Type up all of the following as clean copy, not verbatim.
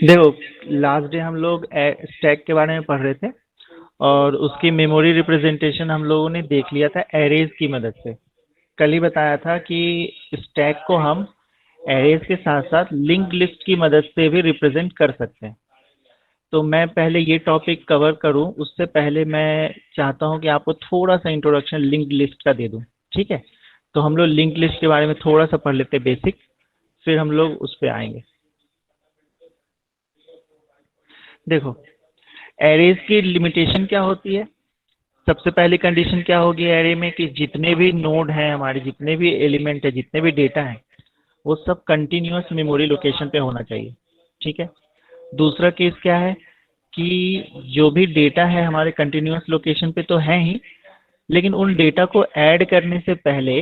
देखो, last day हम लोग स्टैक के बारे में पढ़ रहे थे और उसकी मेमोरी रिप्रेजेंटेशन हम लोगों ने देख लिया था एरेज की मदद से। कल ही बताया था कि स्टैक को हम एरेज के साथ साथ लिंक लिस्ट की मदद से भी रिप्रेजेंट कर सकते हैं। तो मैं पहले ये टॉपिक कवर करूं उससे पहले मैं चाहता हूं कि आपको थोड़ा सा इंट्रोडक्शन लिंक लिस्ट का दे दूं। ठीक है, तो हम लोग लिंक लिस्ट के बारे में थोड़ा सा पढ़ लेते हैं बेसिक, फिर हम लोग उस पर आएंगे। देखो, एरेज की लिमिटेशन क्या होती है? सबसे पहली कंडीशन क्या होगी एरे में कि जितने भी नोड हैं हमारे, जितने भी एलिमेंट है, जितने भी डेटा हैं, वो सब कंटिन्यूअस मेमोरी लोकेशन पे होना चाहिए। ठीक है। दूसरा केस क्या है कि जो भी डेटा है हमारे कंटिन्यूअस लोकेशन पे तो है ही, लेकिन उन डेटा को ऐड करने से पहले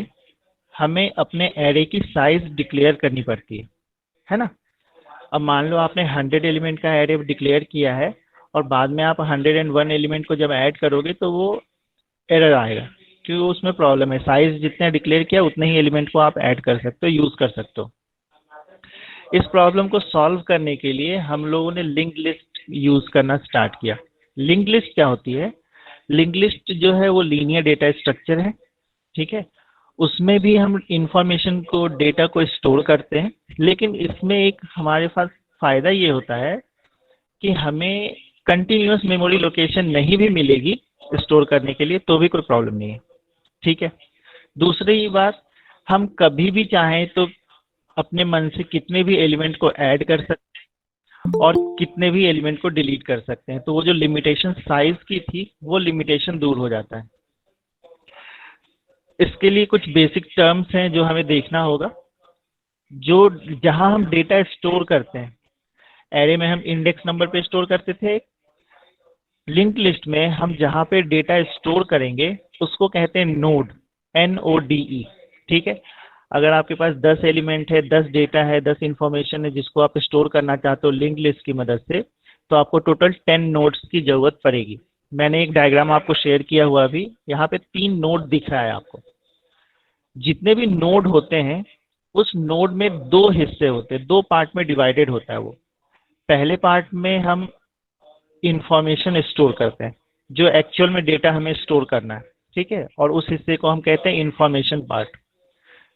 हमें अपने एरे की साइज डिक्लेयर करनी पड़ती है ना? अब मान लो आपने 100 एलिमेंट का एरे डिक्लेयर किया है और बाद में आप 101 एलिमेंट को जब ऐड करोगे तो वो एरर आएगा, क्योंकि उसमें प्रॉब्लम है। साइज जितने डिक्लेयर किया उतने ही एलिमेंट को आप ऐड कर सकते हो, यूज कर सकते हो। इस प्रॉब्लम को सॉल्व करने के लिए हम लोगों ने लिंक लिस्ट यूज करना स्टार्ट किया। लिंक लिस्ट क्या होती है? लिंक लिस्ट जो है वो लीनियर डेटा स्ट्रक्चर है। ठीक है, उसमें भी हम इंफॉर्मेशन को, डेटा को स्टोर करते हैं, लेकिन इसमें एक हमारे पास फायदा ये होता है कि हमें कंटिन्यूअस मेमोरी लोकेशन नहीं भी मिलेगी स्टोर करने के लिए तो भी कोई प्रॉब्लम नहीं है। ठीक है। दूसरी बात, हम कभी भी चाहें तो अपने मन से कितने भी एलिमेंट को ऐड कर सकते हैं और कितने भी एलिमेंट को डिलीट कर सकते हैं। तो वो जो लिमिटेशन साइज की थी वो लिमिटेशन दूर हो जाता है। इसके लिए कुछ बेसिक टर्म्स हैं जो हमें देखना होगा। जो जहां हम डेटा स्टोर करते हैं, एरे में हम इंडेक्स नंबर पे स्टोर करते थे, लिंक लिस्ट में हम जहां पे डेटा स्टोर करेंगे उसको कहते हैं नोड, NODE। ठीक है। अगर आपके पास 10 एलिमेंट है, 10 डेटा है, 10 इंफॉर्मेशन है जिसको आप स्टोर करना चाहते हो लिंक लिस्ट की मदद से, तो आपको टोटल 10 नोड्स की जरूरत पड़ेगी। मैंने एक डायग्राम आपको शेयर किया हुआ अभी, यहाँ पे 3 नोड दिख रहा है आपको। जितने भी नोड होते हैं उस नोड में दो हिस्से होते हैं, दो पार्ट में डिवाइडेड होता है वो। पहले पार्ट में हम इंफॉर्मेशन स्टोर करते हैं, जो एक्चुअल में डेटा हमें स्टोर करना है। ठीक है, और उस हिस्से को हम कहते हैं इंफॉर्मेशन पार्ट।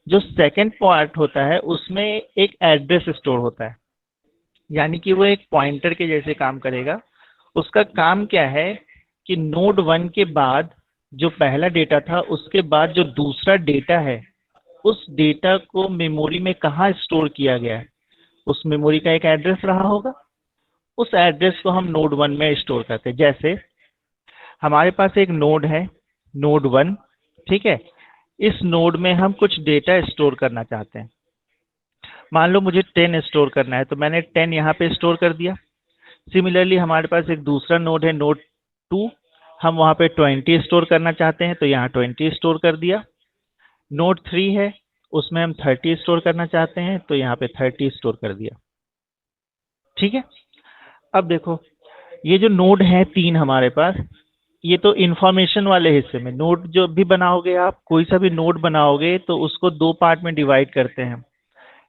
जो सेकंड पार्ट होता है उसमें एक एड्रेस स्टोर होता है, यानी कि वो एक पॉइंटर के जैसे काम करेगा। उसका काम क्या है कि नोड 1 के बाद जो पहला डेटा था उसके बाद जो दूसरा डेटा है, उस डेटा को मेमोरी में कहाँ स्टोर किया गया है, उस मेमोरी का एक एड्रेस रहा होगा। उस एड्रेस को हम नोड 1 में स्टोर करते हैं। जैसे हमारे पास एक नोड है, नोड 1। ठीक है, इस नोड में हम कुछ डेटा स्टोर करना चाहते हैं। मान लो मुझे 10 स्टोर करना है तो मैंने 10 यहाँ पे स्टोर कर दिया। सिमिलरली हमारे पास एक दूसरा नोड है, नोड 2। हम वहाँ पे 20 स्टोर करना चाहते हैं तो यहाँ 20 स्टोर कर दिया। नोड 3 है, उसमें हम 30 स्टोर करना चाहते हैं तो यहाँ पे 30 स्टोर कर दिया। ठीक है। अब देखो, ये जो नोड है 3 हमारे पास, ये तो इंफॉर्मेशन वाले हिस्से में। नोड जो भी बनाओगे, आप कोई सा भी नोड बनाओगे तो उसको दो पार्ट में डिवाइड करते हैं।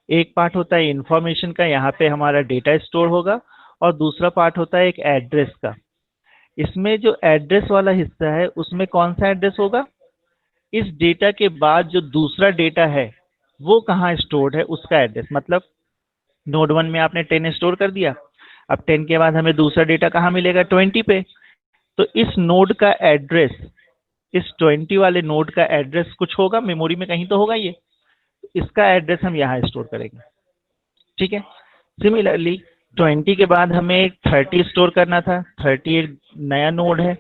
एक पार्ट होता है इंफॉर्मेशन का, यहाँ पे हमारा डेटा स्टोर होगा, और दूसरा पार्ट होता है एक एड्रेस का। इसमें जो एड्रेस वाला हिस्सा है उसमें कौन सा एड्रेस होगा? इस डेटा के बाद जो दूसरा डेटा है वो कहाँ स्टोर्ड है उसका एड्रेस। मतलब नोड 1 में आपने 10 स्टोर कर दिया, अब 10 के बाद हमें दूसरा डेटा कहाँ मिलेगा? 20 पे। तो इस नोड का एड्रेस, इस 20 वाले नोड का एड्रेस कुछ होगा मेमोरी में, कहीं तो होगा ये। इसका एड्रेस हम यहाँ स्टोर करेंगे। ठीक है। सिमिलरली 20 के बाद हमें 30 स्टोर करना था। 30 एक नया नोड है।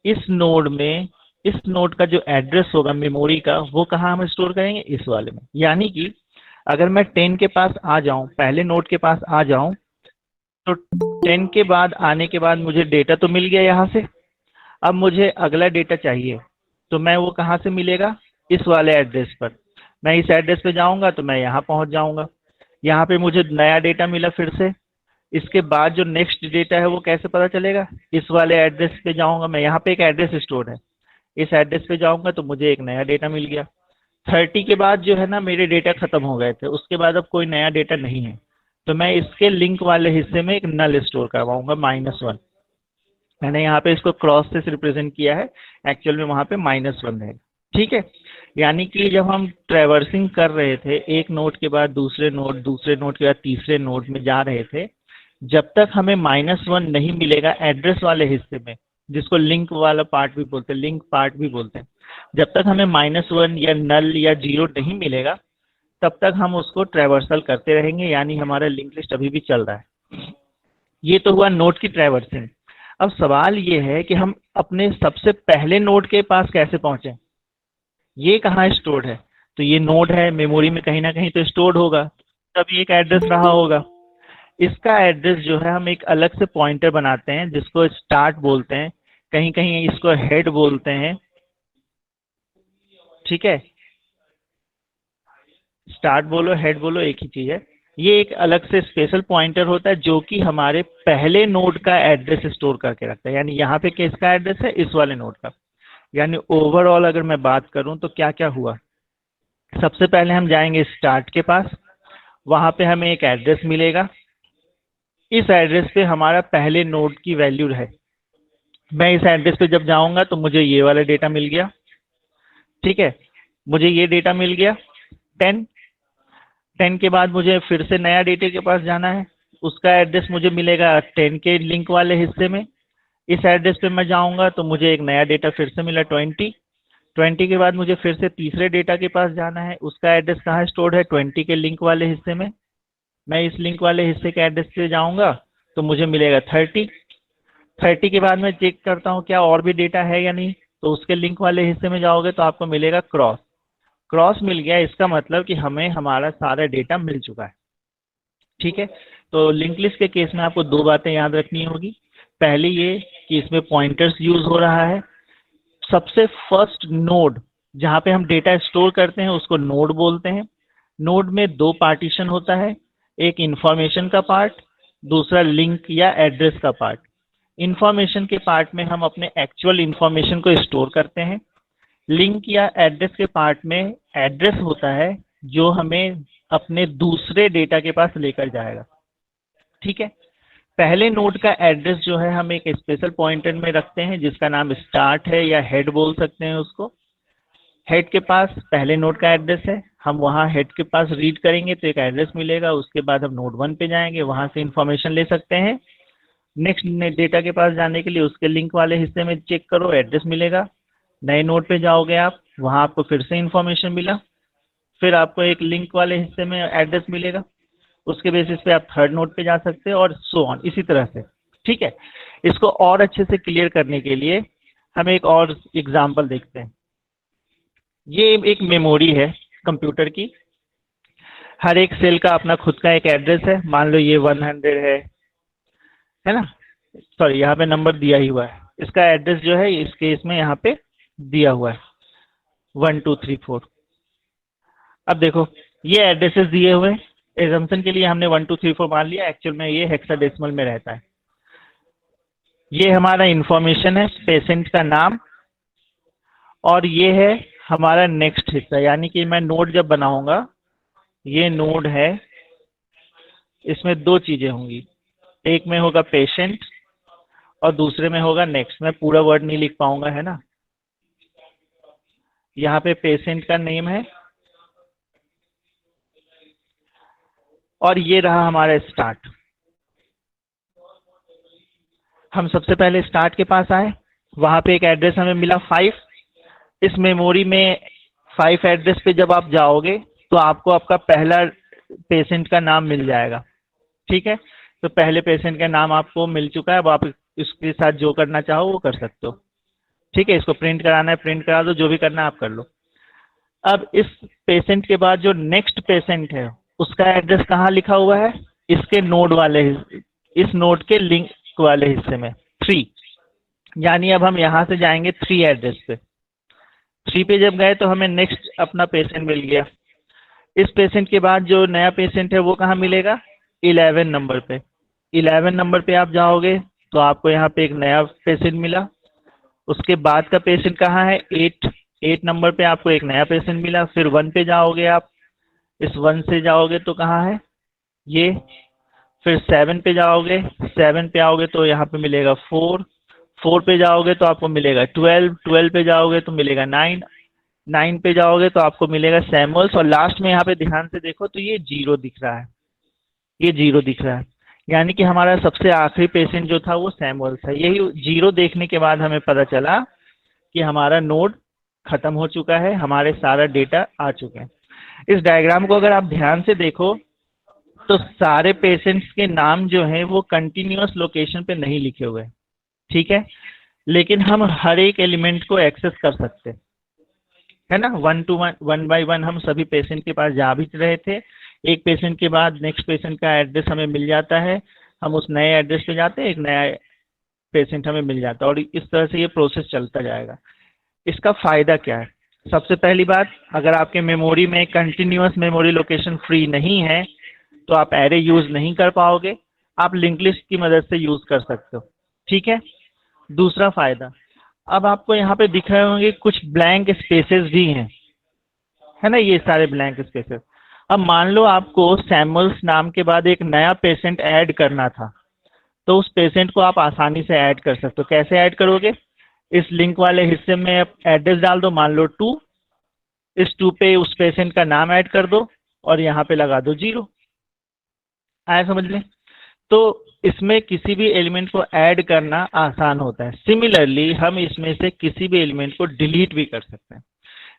इस नोड में, इस नोड का जो एड्रेस होगा मेमोरी का, वो कहाँ हम स्टोर करेंगे? इस वाले में। यानी कि अगर मैं 10 के पास आ जाऊं, पहले नोड के पास आ जाऊं, तो 10 के बाद आने के बाद मुझे डेटा तो मिल गया यहाँ से। अब मुझे अगला डेटा चाहिए, तो मैं वो कहाँ से मिलेगा? इस वाले एड्रेस पर। मैं इस एड्रेस पे जाऊंगा तो मैं यहाँ पहुंच जाऊंगा। यहाँ पे मुझे नया डेटा मिला फिर से। इसके बाद जो नेक्स्ट डेटा है वो कैसे पता चलेगा? इस वाले एड्रेस पे जाऊंगा मैं, यहाँ पे एक एड्रेस स्टोर है, इस एड्रेस पे जाऊंगा तो मुझे एक नया डेटा मिल गया। 30 के बाद जो है ना, मेरे डेटा खत्म हो गए थे, उसके बाद अब कोई नया डेटा नहीं है। तो मैं इसके लिंक वाले हिस्से में एक नल स्टोर करवाऊंगा -1। मैंने यहाँ पे इसको क्रॉस से रिप्रेजेंट किया है, एक्चुअल में वहां पे -1 है। ठीक है, यानी कि जब हम ट्रेवर्सिंग कर रहे थे एक नोड के बाद दूसरे नोड, दूसरे नोड के बाद तीसरे नोड में जा रहे थे, जब तक हमें -1 नहीं मिलेगा एड्रेस वाले हिस्से में, जिसको लिंक वाला पार्ट भी बोलते हैं, लिंक पार्ट भी बोलते हैं, जब तक हमें -1 या नल या 0 नहीं मिलेगा तब तक हम उसको ट्रेवर्सल करते रहेंगे, यानी हमारा लिंक लिस्ट अभी भी चल रहा है। ये तो हुआ नोड की ट्रेवर्सिंग। अब सवाल ये है कि हम अपने सबसे पहले नोड के पास कैसे पहुंचे, ये कहाँ स्टोर्ड है? तो ये नोड है, मेमोरी में कहीं ना कहीं तो स्टोर्ड होगा, तभी एक एड्रेस रहा होगा। इसका एड्रेस जो है हम एक अलग से पॉइंटर बनाते हैं जिसको स्टार्ट बोलते हैं, कहीं कहीं इसको हेड बोलते हैं। ठीक है, स्टार्ट बोलो हेड बोलो एक ही चीज है। ये एक अलग से स्पेशल पॉइंटर होता है जो कि हमारे पहले नोड का एड्रेस स्टोर करके रखता है, यानी यहाँ पे किसका एड्रेस है? इस वाले नोड का। यानी ओवरऑल अगर मैं बात करूं तो क्या क्या हुआ, सबसे पहले हम जाएंगे स्टार्ट के पास, वहां पे हमें एक एड्रेस मिलेगा, इस एड्रेस पे हमारा पहले नोड की वैल्यू है। मैं इस एड्रेस पे जब जाऊंगा तो मुझे ये वाला डेटा मिल गया। ठीक है, मुझे ये डेटा मिल गया 10। 10 के बाद मुझे फिर से नया डेटा के पास जाना है, उसका एड्रेस मुझे मिलेगा 10 के लिंक वाले हिस्से में। इस एड्रेस पे मैं जाऊंगा तो मुझे एक नया डेटा फिर से मिला 20। 20 के बाद मुझे फिर से तीसरे डेटा के पास जाना है, उसका एड्रेस कहाँ स्टोर्ड है? 20 के लिंक वाले हिस्से में। मैं इस लिंक वाले हिस्से के एड्रेस पे जाऊंगा तो मुझे मिलेगा 30। 30 के बाद मैं चेक करता हूँ क्या और भी डेटा है या नहीं, तो उसके लिंक वाले हिस्से में जाओगे तो आपको मिलेगा क्रॉस। क्रॉस मिल गया, इसका मतलब कि हमें हमारा सारा डेटा मिल चुका है। ठीक है, तो लिंक लिस्ट के केस में आपको दो बातें याद रखनी होगी। पहली ये कि इसमें पॉइंटर्स यूज हो रहा है। सबसे फर्स्ट नोड जहाँ पे हम डेटा स्टोर करते हैं उसको नोड बोलते हैं। नोड में दो पार्टीशन होता है, एक इंफॉर्मेशन का पार्ट, दूसरा लिंक या एड्रेस का पार्ट। इंफॉर्मेशन के पार्ट में हम अपने एक्चुअल इंफॉर्मेशन को स्टोर करते हैं। लिंक या एड्रेस के पार्ट में एड्रेस होता है जो हमें अपने दूसरे डेटा के पास लेकर जाएगा। ठीक है, पहले नोड का एड्रेस जो है हम एक स्पेशल पॉइंटर में रखते हैं जिसका नाम स्टार्ट है या हेड बोल सकते हैं उसको। हेड के पास पहले नोड का एड्रेस है, हम वहाँ हेड के पास रीड करेंगे तो एक एड्रेस मिलेगा, उसके बाद हम नोड 1 पे जाएंगे, वहाँ से इंफॉर्मेशन ले सकते हैं। नेक्स्ट डेटा के पास जाने के लिए उसके लिंक वाले हिस्से में चेक करो, एड्रेस मिलेगा। नए नोड पे जाओगे आप, वहाँ आपको फिर से इंफॉर्मेशन मिला, फिर आपको एक लिंक वाले हिस्से में एड्रेस मिलेगा, उसके बेसिस पे आप थर्ड नोड पे जा सकते हैं और सो ऑन, इसी तरह से। ठीक है, इसको और अच्छे से क्लियर करने के लिए हम एक और एग्जांपल देखते हैं। ये एक मेमोरी है कंप्यूटर की, हर एक सेल का अपना खुद का एक एड्रेस है। मान लो ये 100 है ना, सॉरी यहाँ पे नंबर दिया ही हुआ है, इसका एड्रेस जो है इस केस में यहाँ पे दिया हुआ है 1 2 3 4। अब देखो ये एड्रेसेस दिए हुए हैं, एजम्पशन के लिए हमने 1 2 3 4 मान लिया, एक्चुअल में ये हेक्साडेसिमल में रहता है। ये हमारा इंफॉर्मेशन है, पेशेंट का नाम, और ये है हमारा नेक्स्ट हिस्सा, यानी कि मैं नोड जब बनाऊंगा, ये नोड है, इसमें दो चीजें होंगी, एक में होगा पेशेंट और दूसरे में होगा नेक्स्ट। मैं पूरा वर्ड नहीं लिख पाऊंगा है ना, यहाँ पे पेशेंट का नेम है और ये रहा हमारा स्टार्ट। हम सबसे पहले स्टार्ट के पास आए, वहां पे एक एड्रेस हमें मिला 5। इस मेमोरी में 5 एड्रेस पे जब आप जाओगे तो आपको आपका पहला पेशेंट का नाम मिल जाएगा। ठीक है, तो पहले पेशेंट का नाम आपको मिल चुका है, अब आप इसके साथ जो करना चाहो वो कर सकते हो। ठीक है, इसको प्रिंट कराना है प्रिंट करा दो, जो भी करना है आप कर लो। अब इस पेशेंट के बाद जो नेक्स्ट पेशेंट है उसका एड्रेस कहाँ लिखा हुआ है? इसके नोड वाले, इस नोड के लिंक वाले हिस्से में 3। यानी अब हम यहाँ से जाएंगे 3 एड्रेस पे। 3 पे जब गए तो हमें नेक्स्ट अपना पेशेंट मिल गया। इस पेशेंट के बाद जो नया पेशेंट है वो कहाँ मिलेगा? 11 नंबर पे। 11 नंबर पे आप जाओगे तो आपको यहाँ पे एक नया पेशेंट मिला। उसके बाद का पेशेंट कहाँ है? 8 नंबर पे आपको एक नया पेशेंट मिला। फिर 1 पे जाओगे आप, इस 1 से जाओगे तो कहाँ है? ये फिर 7 पे जाओगे, 7 पे आओगे तो यहाँ पे मिलेगा 4, 4 पे जाओगे तो आपको मिलेगा 12, 12 पे जाओगे तो मिलेगा 9, 9 पे जाओगे तो आपको मिलेगा सैमुअल्स, और लास्ट में यहाँ पे ध्यान से देखो तो ये 0 दिख रहा है, ये 0 दिख रहा है, यानी कि हमारा सबसे आखिरी पेशेंट जो था वो सैमुअल्स है। यही 0 देखने के बाद हमें पता चला कि हमारा नोड खत्म हो चुका है, हमारे सारा डेटा आ चुके हैं। इस डायग्राम को अगर आप ध्यान से देखो तो सारे पेशेंट्स के नाम जो हैं वो कंटिन्यूअस लोकेशन पे नहीं लिखे हुए हैं, ठीक है, लेकिन हम हर एक एलिमेंट को एक्सेस कर सकते हैं, है ना, one two one, one by one हम सभी पेशेंट के पास जा भी रहे थे। एक पेशेंट के बाद नेक्स्ट पेशेंट का एड्रेस हमें मिल जाता है, हम उस नए एड्रेस पे जाते हैं, एक नया पेशेंट हमें मिल जाता है, और इस तरह से ये प्रोसेस चलता जाएगा। इसका फायदा क्या है? सबसे पहली बात, अगर आपके मेमोरी में कंटिन्यूअस मेमोरी लोकेशन फ्री नहीं है तो आप एरे यूज नहीं कर पाओगे, आप लिंक लिस्ट की मदद से यूज कर सकते हो, ठीक है। दूसरा फायदा, अब आपको यहाँ पे दिख रहे होंगे कुछ ब्लैंक स्पेसेस भी हैं, है ना, ये सारे ब्लैंक स्पेसेस। अब मान लो आपको सैमुअल्स नाम के बाद एक नया पेशेंट ऐड करना था, तो उस पेशेंट को आप आसानी से ऐड कर सकते हो। कैसे ऐड करोगे? इस लिंक वाले हिस्से में एड्रेस डाल दो, मान लो 2, इस 2 पे उस पेशेंट का नाम ऐड कर दो और यहाँ पे लगा दो 0। आया समझ में? तो इसमें किसी भी एलिमेंट को ऐड करना आसान होता है। सिमिलरली हम इसमें से किसी भी एलिमेंट को डिलीट भी कर सकते हैं।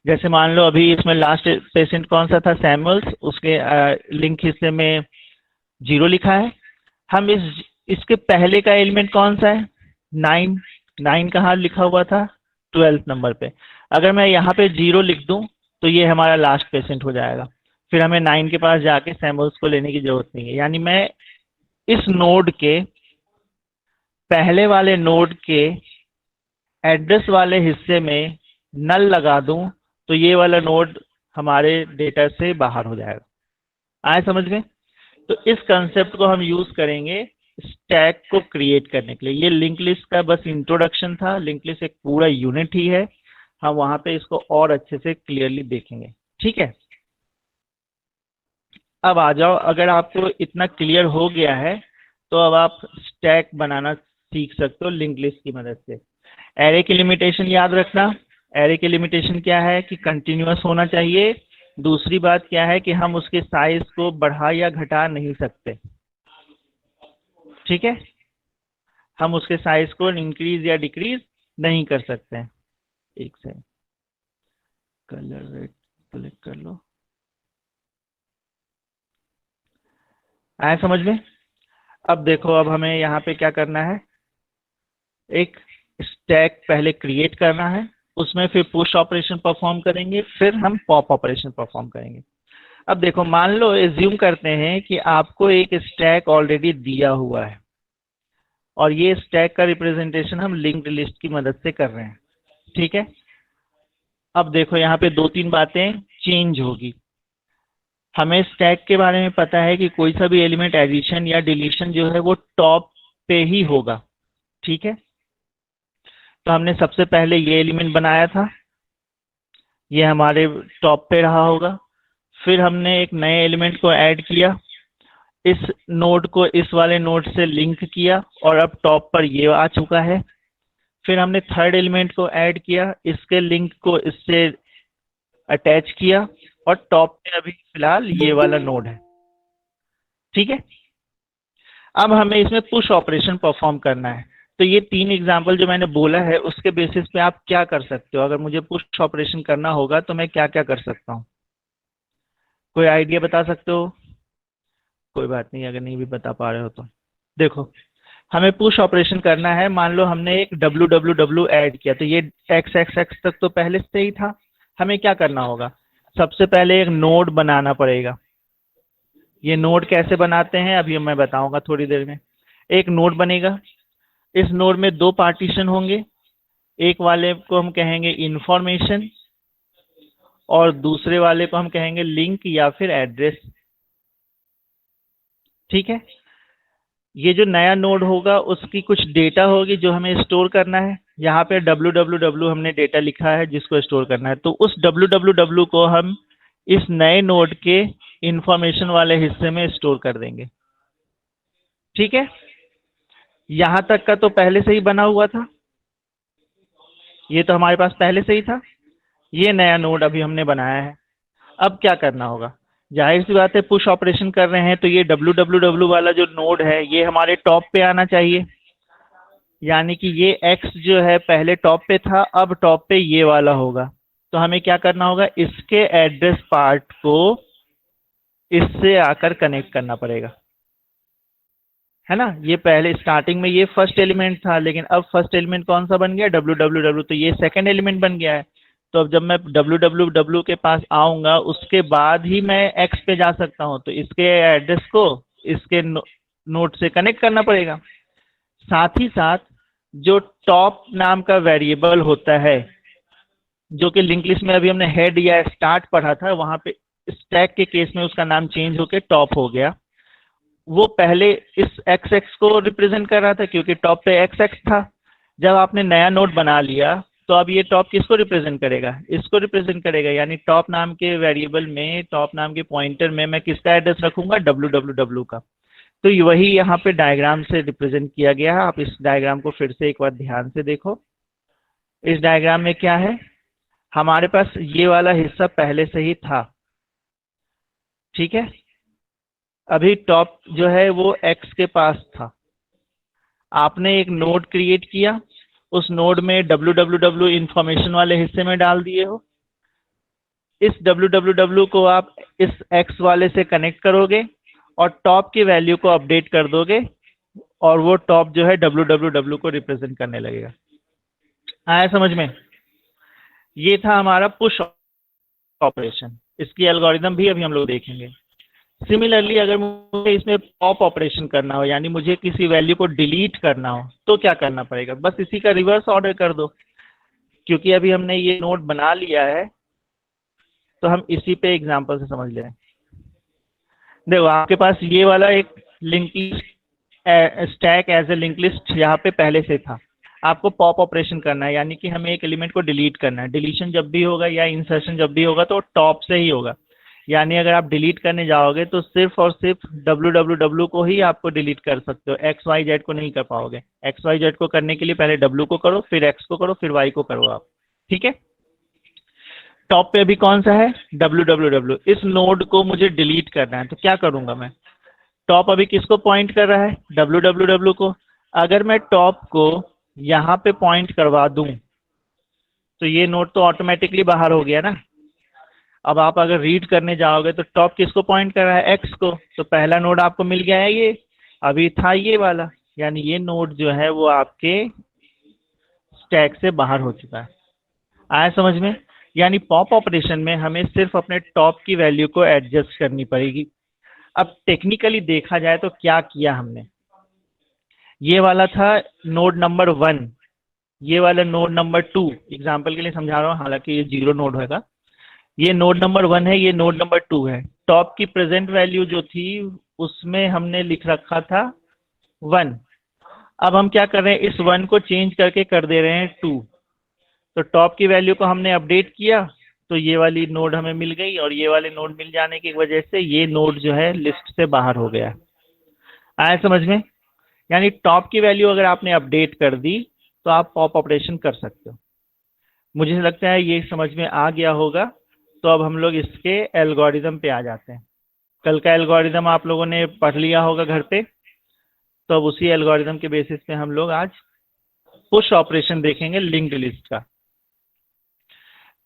जैसे मान लो अभी इसमें लास्ट पेशेंट कौन सा था? सैमुअल्स, उसके लिंक हिस्से में 0 लिखा है। हम इसके पहले का एलिमेंट कौन सा है? 9, 9 कहाँ लिखा हुआ था? 12th नंबर पे। अगर मैं यहाँ पे 0 लिख दूं तो ये हमारा लास्ट पेशेंट हो जाएगा, फिर हमें 9 के पास जाके सैमुअल्स को लेने की जरूरत नहीं है। यानी मैं इस नोड के पहले वाले नोड के एड्रेस वाले हिस्से में नल लगा दूं तो ये वाला नोड हमारे डेटा से बाहर हो जाएगा। आए समझ में? तो इस कंसेप्ट को हम यूज करेंगे स्टैक को क्रिएट करने के लिए। ये लिंक लिस्ट का बस इंट्रोडक्शन था, लिंक लिस्ट एक पूरा यूनिट ही है, हम वहां पे इसको और अच्छे से क्लियरली देखेंगे, ठीक है। अब आ जाओ, अगर आपको इतना क्लियर हो गया है तो अब आप स्टैक बनाना सीख सकते हो लिंक लिस्ट की मदद से। एरे की लिमिटेशन याद रखना। एरे की लिमिटेशन क्या है कि कंटिन्यूअस होना चाहिए। दूसरी बात क्या है कि हम उसके साइज को बढ़ा या घटा नहीं सकते, ठीक है, हम उसके साइज को इंक्रीज या डिक्रीज नहीं कर सकते हैं। एक से कलर रेड क्लिक कर लो। आया समझ में? अब देखो, अब हमें यहाँ पे क्या करना है, एक स्टैक पहले क्रिएट करना है, उसमें फिर पुश ऑपरेशन परफॉर्म करेंगे, फिर हम पॉप ऑपरेशन परफॉर्म करेंगे। अब देखो, मान लो एज्यूम करते हैं कि आपको एक स्टैक ऑलरेडी दिया हुआ है और ये स्टैक का रिप्रेजेंटेशन हम लिंक्ड लिस्ट की मदद से कर रहे हैं, ठीक है। अब देखो, यहाँ पे 2-3 बातें चेंज होगी। हमें स्टैक के बारे में पता है कि कोई सा भी एलिमेंट एडिशन या डिलीशन जो है वो टॉप पे ही होगा, ठीक है। तो हमने सबसे पहले ये एलिमेंट बनाया था, ये हमारे टॉप पे रहा होगा। फिर हमने एक नए एलिमेंट को ऐड किया, इस नोड को इस वाले नोड से लिंक किया और अब टॉप पर ये आ चुका है। फिर हमने थर्ड एलिमेंट को ऐड किया, इसके लिंक को इससे अटैच किया और टॉप पे अभी फिलहाल ये वाला नोड है, ठीक है। अब हमें इसमें पुश ऑपरेशन परफॉर्म करना है। तो ये 3 एग्जांपल जो मैंने बोला है उसके बेसिस पे आप क्या कर सकते हो। अगर मुझे पुश ऑपरेशन करना होगा तो मैं क्या क्या कर सकता हूँ? कोई आइडिया बता सकते हो? कोई बात नहीं, अगर नहीं भी बता पा रहे हो तो देखो, हमें पुश ऑपरेशन करना है। मान लो हमने एक www ऐड किया, तो ये xxx तक तो पहले से ही था। हमें क्या करना होगा? सबसे पहले एक नोड बनाना पड़ेगा। ये नोड कैसे बनाते हैं अभी मैं बताऊंगा थोड़ी देर में। एक नोड बनेगा, इस नोड में 2 पार्टीशन होंगे, एक वाले को हम कहेंगे इंफॉर्मेशन और दूसरे वाले को हम कहेंगे लिंक या फिर एड्रेस, ठीक है। ये जो नया नोड होगा उसकी कुछ डेटा होगी जो हमें स्टोर करना है। यहाँ पे www हमने डेटा लिखा है जिसको स्टोर करना है, तो उस www को हम इस नए नोड के इंफॉर्मेशन वाले हिस्से में स्टोर कर देंगे, ठीक है, यहां तक का तो पहले से ही बना हुआ था, ये तो हमारे पास पहले से ही था। ये नया नोड अभी हमने बनाया है। अब क्या करना होगा, जाहिर सी बात है पुश ऑपरेशन कर रहे हैं तो ये www वाला जो नोड है ये हमारे टॉप पे आना चाहिए। यानी कि ये x जो है पहले टॉप पे था, अब टॉप पे ये वाला होगा। तो हमें क्या करना होगा, इसके एड्रेस पार्ट को इससे आकर कनेक्ट करना पड़ेगा, है ना। ये पहले स्टार्टिंग में ये फर्स्ट एलिमेंट था, लेकिन अब फर्स्ट एलिमेंट कौन सा बन गया, www, तो ये सेकंड एलिमेंट बन गया है। तो अब जब मैं www के पास आऊंगा उसके बाद ही मैं x पे जा सकता हूं, तो इसके एड्रेस को इसके नोड से कनेक्ट करना पड़ेगा। साथ ही साथ जो टॉप नाम का वेरिएबल होता है, जो कि लिंक लिस्ट में अभी हमने हेड या स्टार्ट पढ़ा था, वहां पे स्टैक के केस में उसका नाम चेंज होके टॉप हो गया। वो पहले इस एक्स एक्स को रिप्रेजेंट कर रहा था क्योंकि टॉप पे एक्स एक्स था। जब आपने नया नोड बना लिया तो अब ये टॉप किसको रिप्रेजेंट करेगा, इसको रिप्रेजेंट करेगा। यानी टॉप नाम के वेरिएबल में, टॉप नाम के पॉइंटर में मैं किसका एड्रेस रखूंगा, www का। तो वही यहाँ पे डायग्राम से रिप्रेजेंट किया गया है। आप इस डायग्राम को फिर से एक बार ध्यान से देखो। इस डायग्राम में क्या है, हमारे पास ये वाला हिस्सा पहले से ही था, ठीक है। अभी टॉप जो है वो x के पास था, आपने एक नोड क्रिएट किया, उस नोड में www इंफॉर्मेशन वाले हिस्से में डाल दिए हो। इस www को आप इस x वाले से कनेक्ट करोगे और टॉप की वैल्यू को अपडेट कर दोगे, और वो टॉप जो है www को रिप्रेजेंट करने लगेगा। आया समझ में। ये था हमारा पुश ऑपरेशन। इसकी एल्गोरिदम भी अभी हम लोग देखेंगे। सिमिलरली अगर मुझे इसमें पॉप ऑपरेशन करना हो, यानी मुझे किसी वैल्यू को डिलीट करना हो, तो क्या करना पड़ेगा, बस इसी का रिवर्स ऑर्डर कर दो। क्योंकि अभी हमने ये नोड बना लिया है तो हम इसी पे एग्जांपल से समझ लें। देखो आपके पास ये वाला एक link list stack as a link list यहाँ पे पहले से था। आपको पॉप ऑपरेशन करना है, यानी कि हमें एक एलिमेंट को डिलीट करना है। डिलीशन जब भी होगा या इंसर्शन जब भी होगा तो टॉप से ही होगा। यानी अगर आप डिलीट करने जाओगे तो सिर्फ और सिर्फ www को ही आपको डिलीट कर सकते हो, एक्स वाई जेड को नहीं कर पाओगे। एक्स वाई जेड को करने के लिए पहले w को करो, फिर x को करो, फिर y को करो आप, ठीक है। टॉप पे अभी कौन सा है, www। इस नोड को मुझे डिलीट करना है तो क्या करूंगा मैं, टॉप अभी किसको पॉइंट कर रहा है, www को। अगर मैं टॉप को यहाँ पे पॉइंट करवा दूं तो ये नोड तो ऑटोमेटिकली बाहर हो गया ना। अब आप अगर रीड करने जाओगे तो टॉप किसको पॉइंट कर रहा है, एक्स को। तो पहला नोड आपको मिल गया है, ये अभी था ये वाला, यानी ये नोड जो है वो आपके स्टैक से बाहर हो चुका है। आया समझ में। यानी पॉप ऑपरेशन में हमें सिर्फ अपने टॉप की वैल्यू को एडजस्ट करनी पड़ेगी। अब टेक्निकली देखा जाए तो क्या किया हमने, ये वाला था नोड नंबर 1, ये वाला नोड नंबर 2, एग्जाम्पल के लिए समझा रहा हूँ, हालांकि ये 0 नोड होगा। ये नोड नंबर 1 है, ये नोड नंबर 2 है। टॉप की प्रेजेंट वैल्यू जो थी उसमें हमने लिख रखा था 1। अब हम क्या कर रहे हैं, इस 1 को चेंज करके कर दे रहे हैं 2। तो टॉप की वैल्यू को हमने अपडेट किया तो ये वाली नोड हमें मिल गई, और ये वाले नोड मिल जाने की वजह से ये नोड जो है लिस्ट से बाहर हो गया। आया समझ में। यानी टॉप की वैल्यू अगर आपने अपडेट कर दी तो आप पॉप ऑपरेशन कर सकते हो। मुझे लगता है ये समझ में आ गया होगा। तो अब हम लोग इसके एल्गोरिदम पे आ जाते हैं। कल का एल्गोरिदम आप लोगों ने पढ़ लिया होगा घर पे, तो अब उसी एल्गोरिदम के बेसिस पे हम लोग आज पुश ऑपरेशन देखेंगे लिंक्ड लिस्ट का।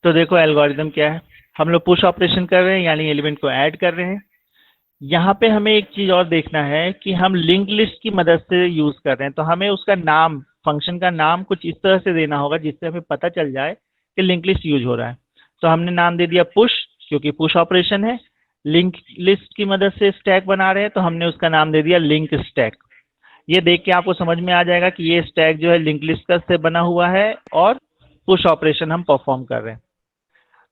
तो देखो एल्गोरिदम क्या है, हम लोग पुश ऑपरेशन कर रहे हैं यानी एलिमेंट को ऐड कर रहे हैं। यहाँ पे हमें एक चीज और देखना है कि हम लिंक लिस्ट की मदद से यूज कर रहे हैं, तो हमें उसका नाम, फंक्शन का नाम कुछ इस तरह से देना होगा जिससे हमें पता चल जाए कि लिंक लिस्ट यूज हो रहा है। तो हमने नाम दे दिया पुश, क्योंकि पुश ऑपरेशन है। लिंक लिस्ट की मदद से स्टैक बना रहे हैं तो हमने उसका नाम दे दिया लिंक स्टैक। ये देख के आपको समझ में आ जाएगा कि ये स्टैक जो है लिंक लिस्ट का से बना हुआ है और पुश ऑपरेशन हम परफॉर्म कर रहे हैं।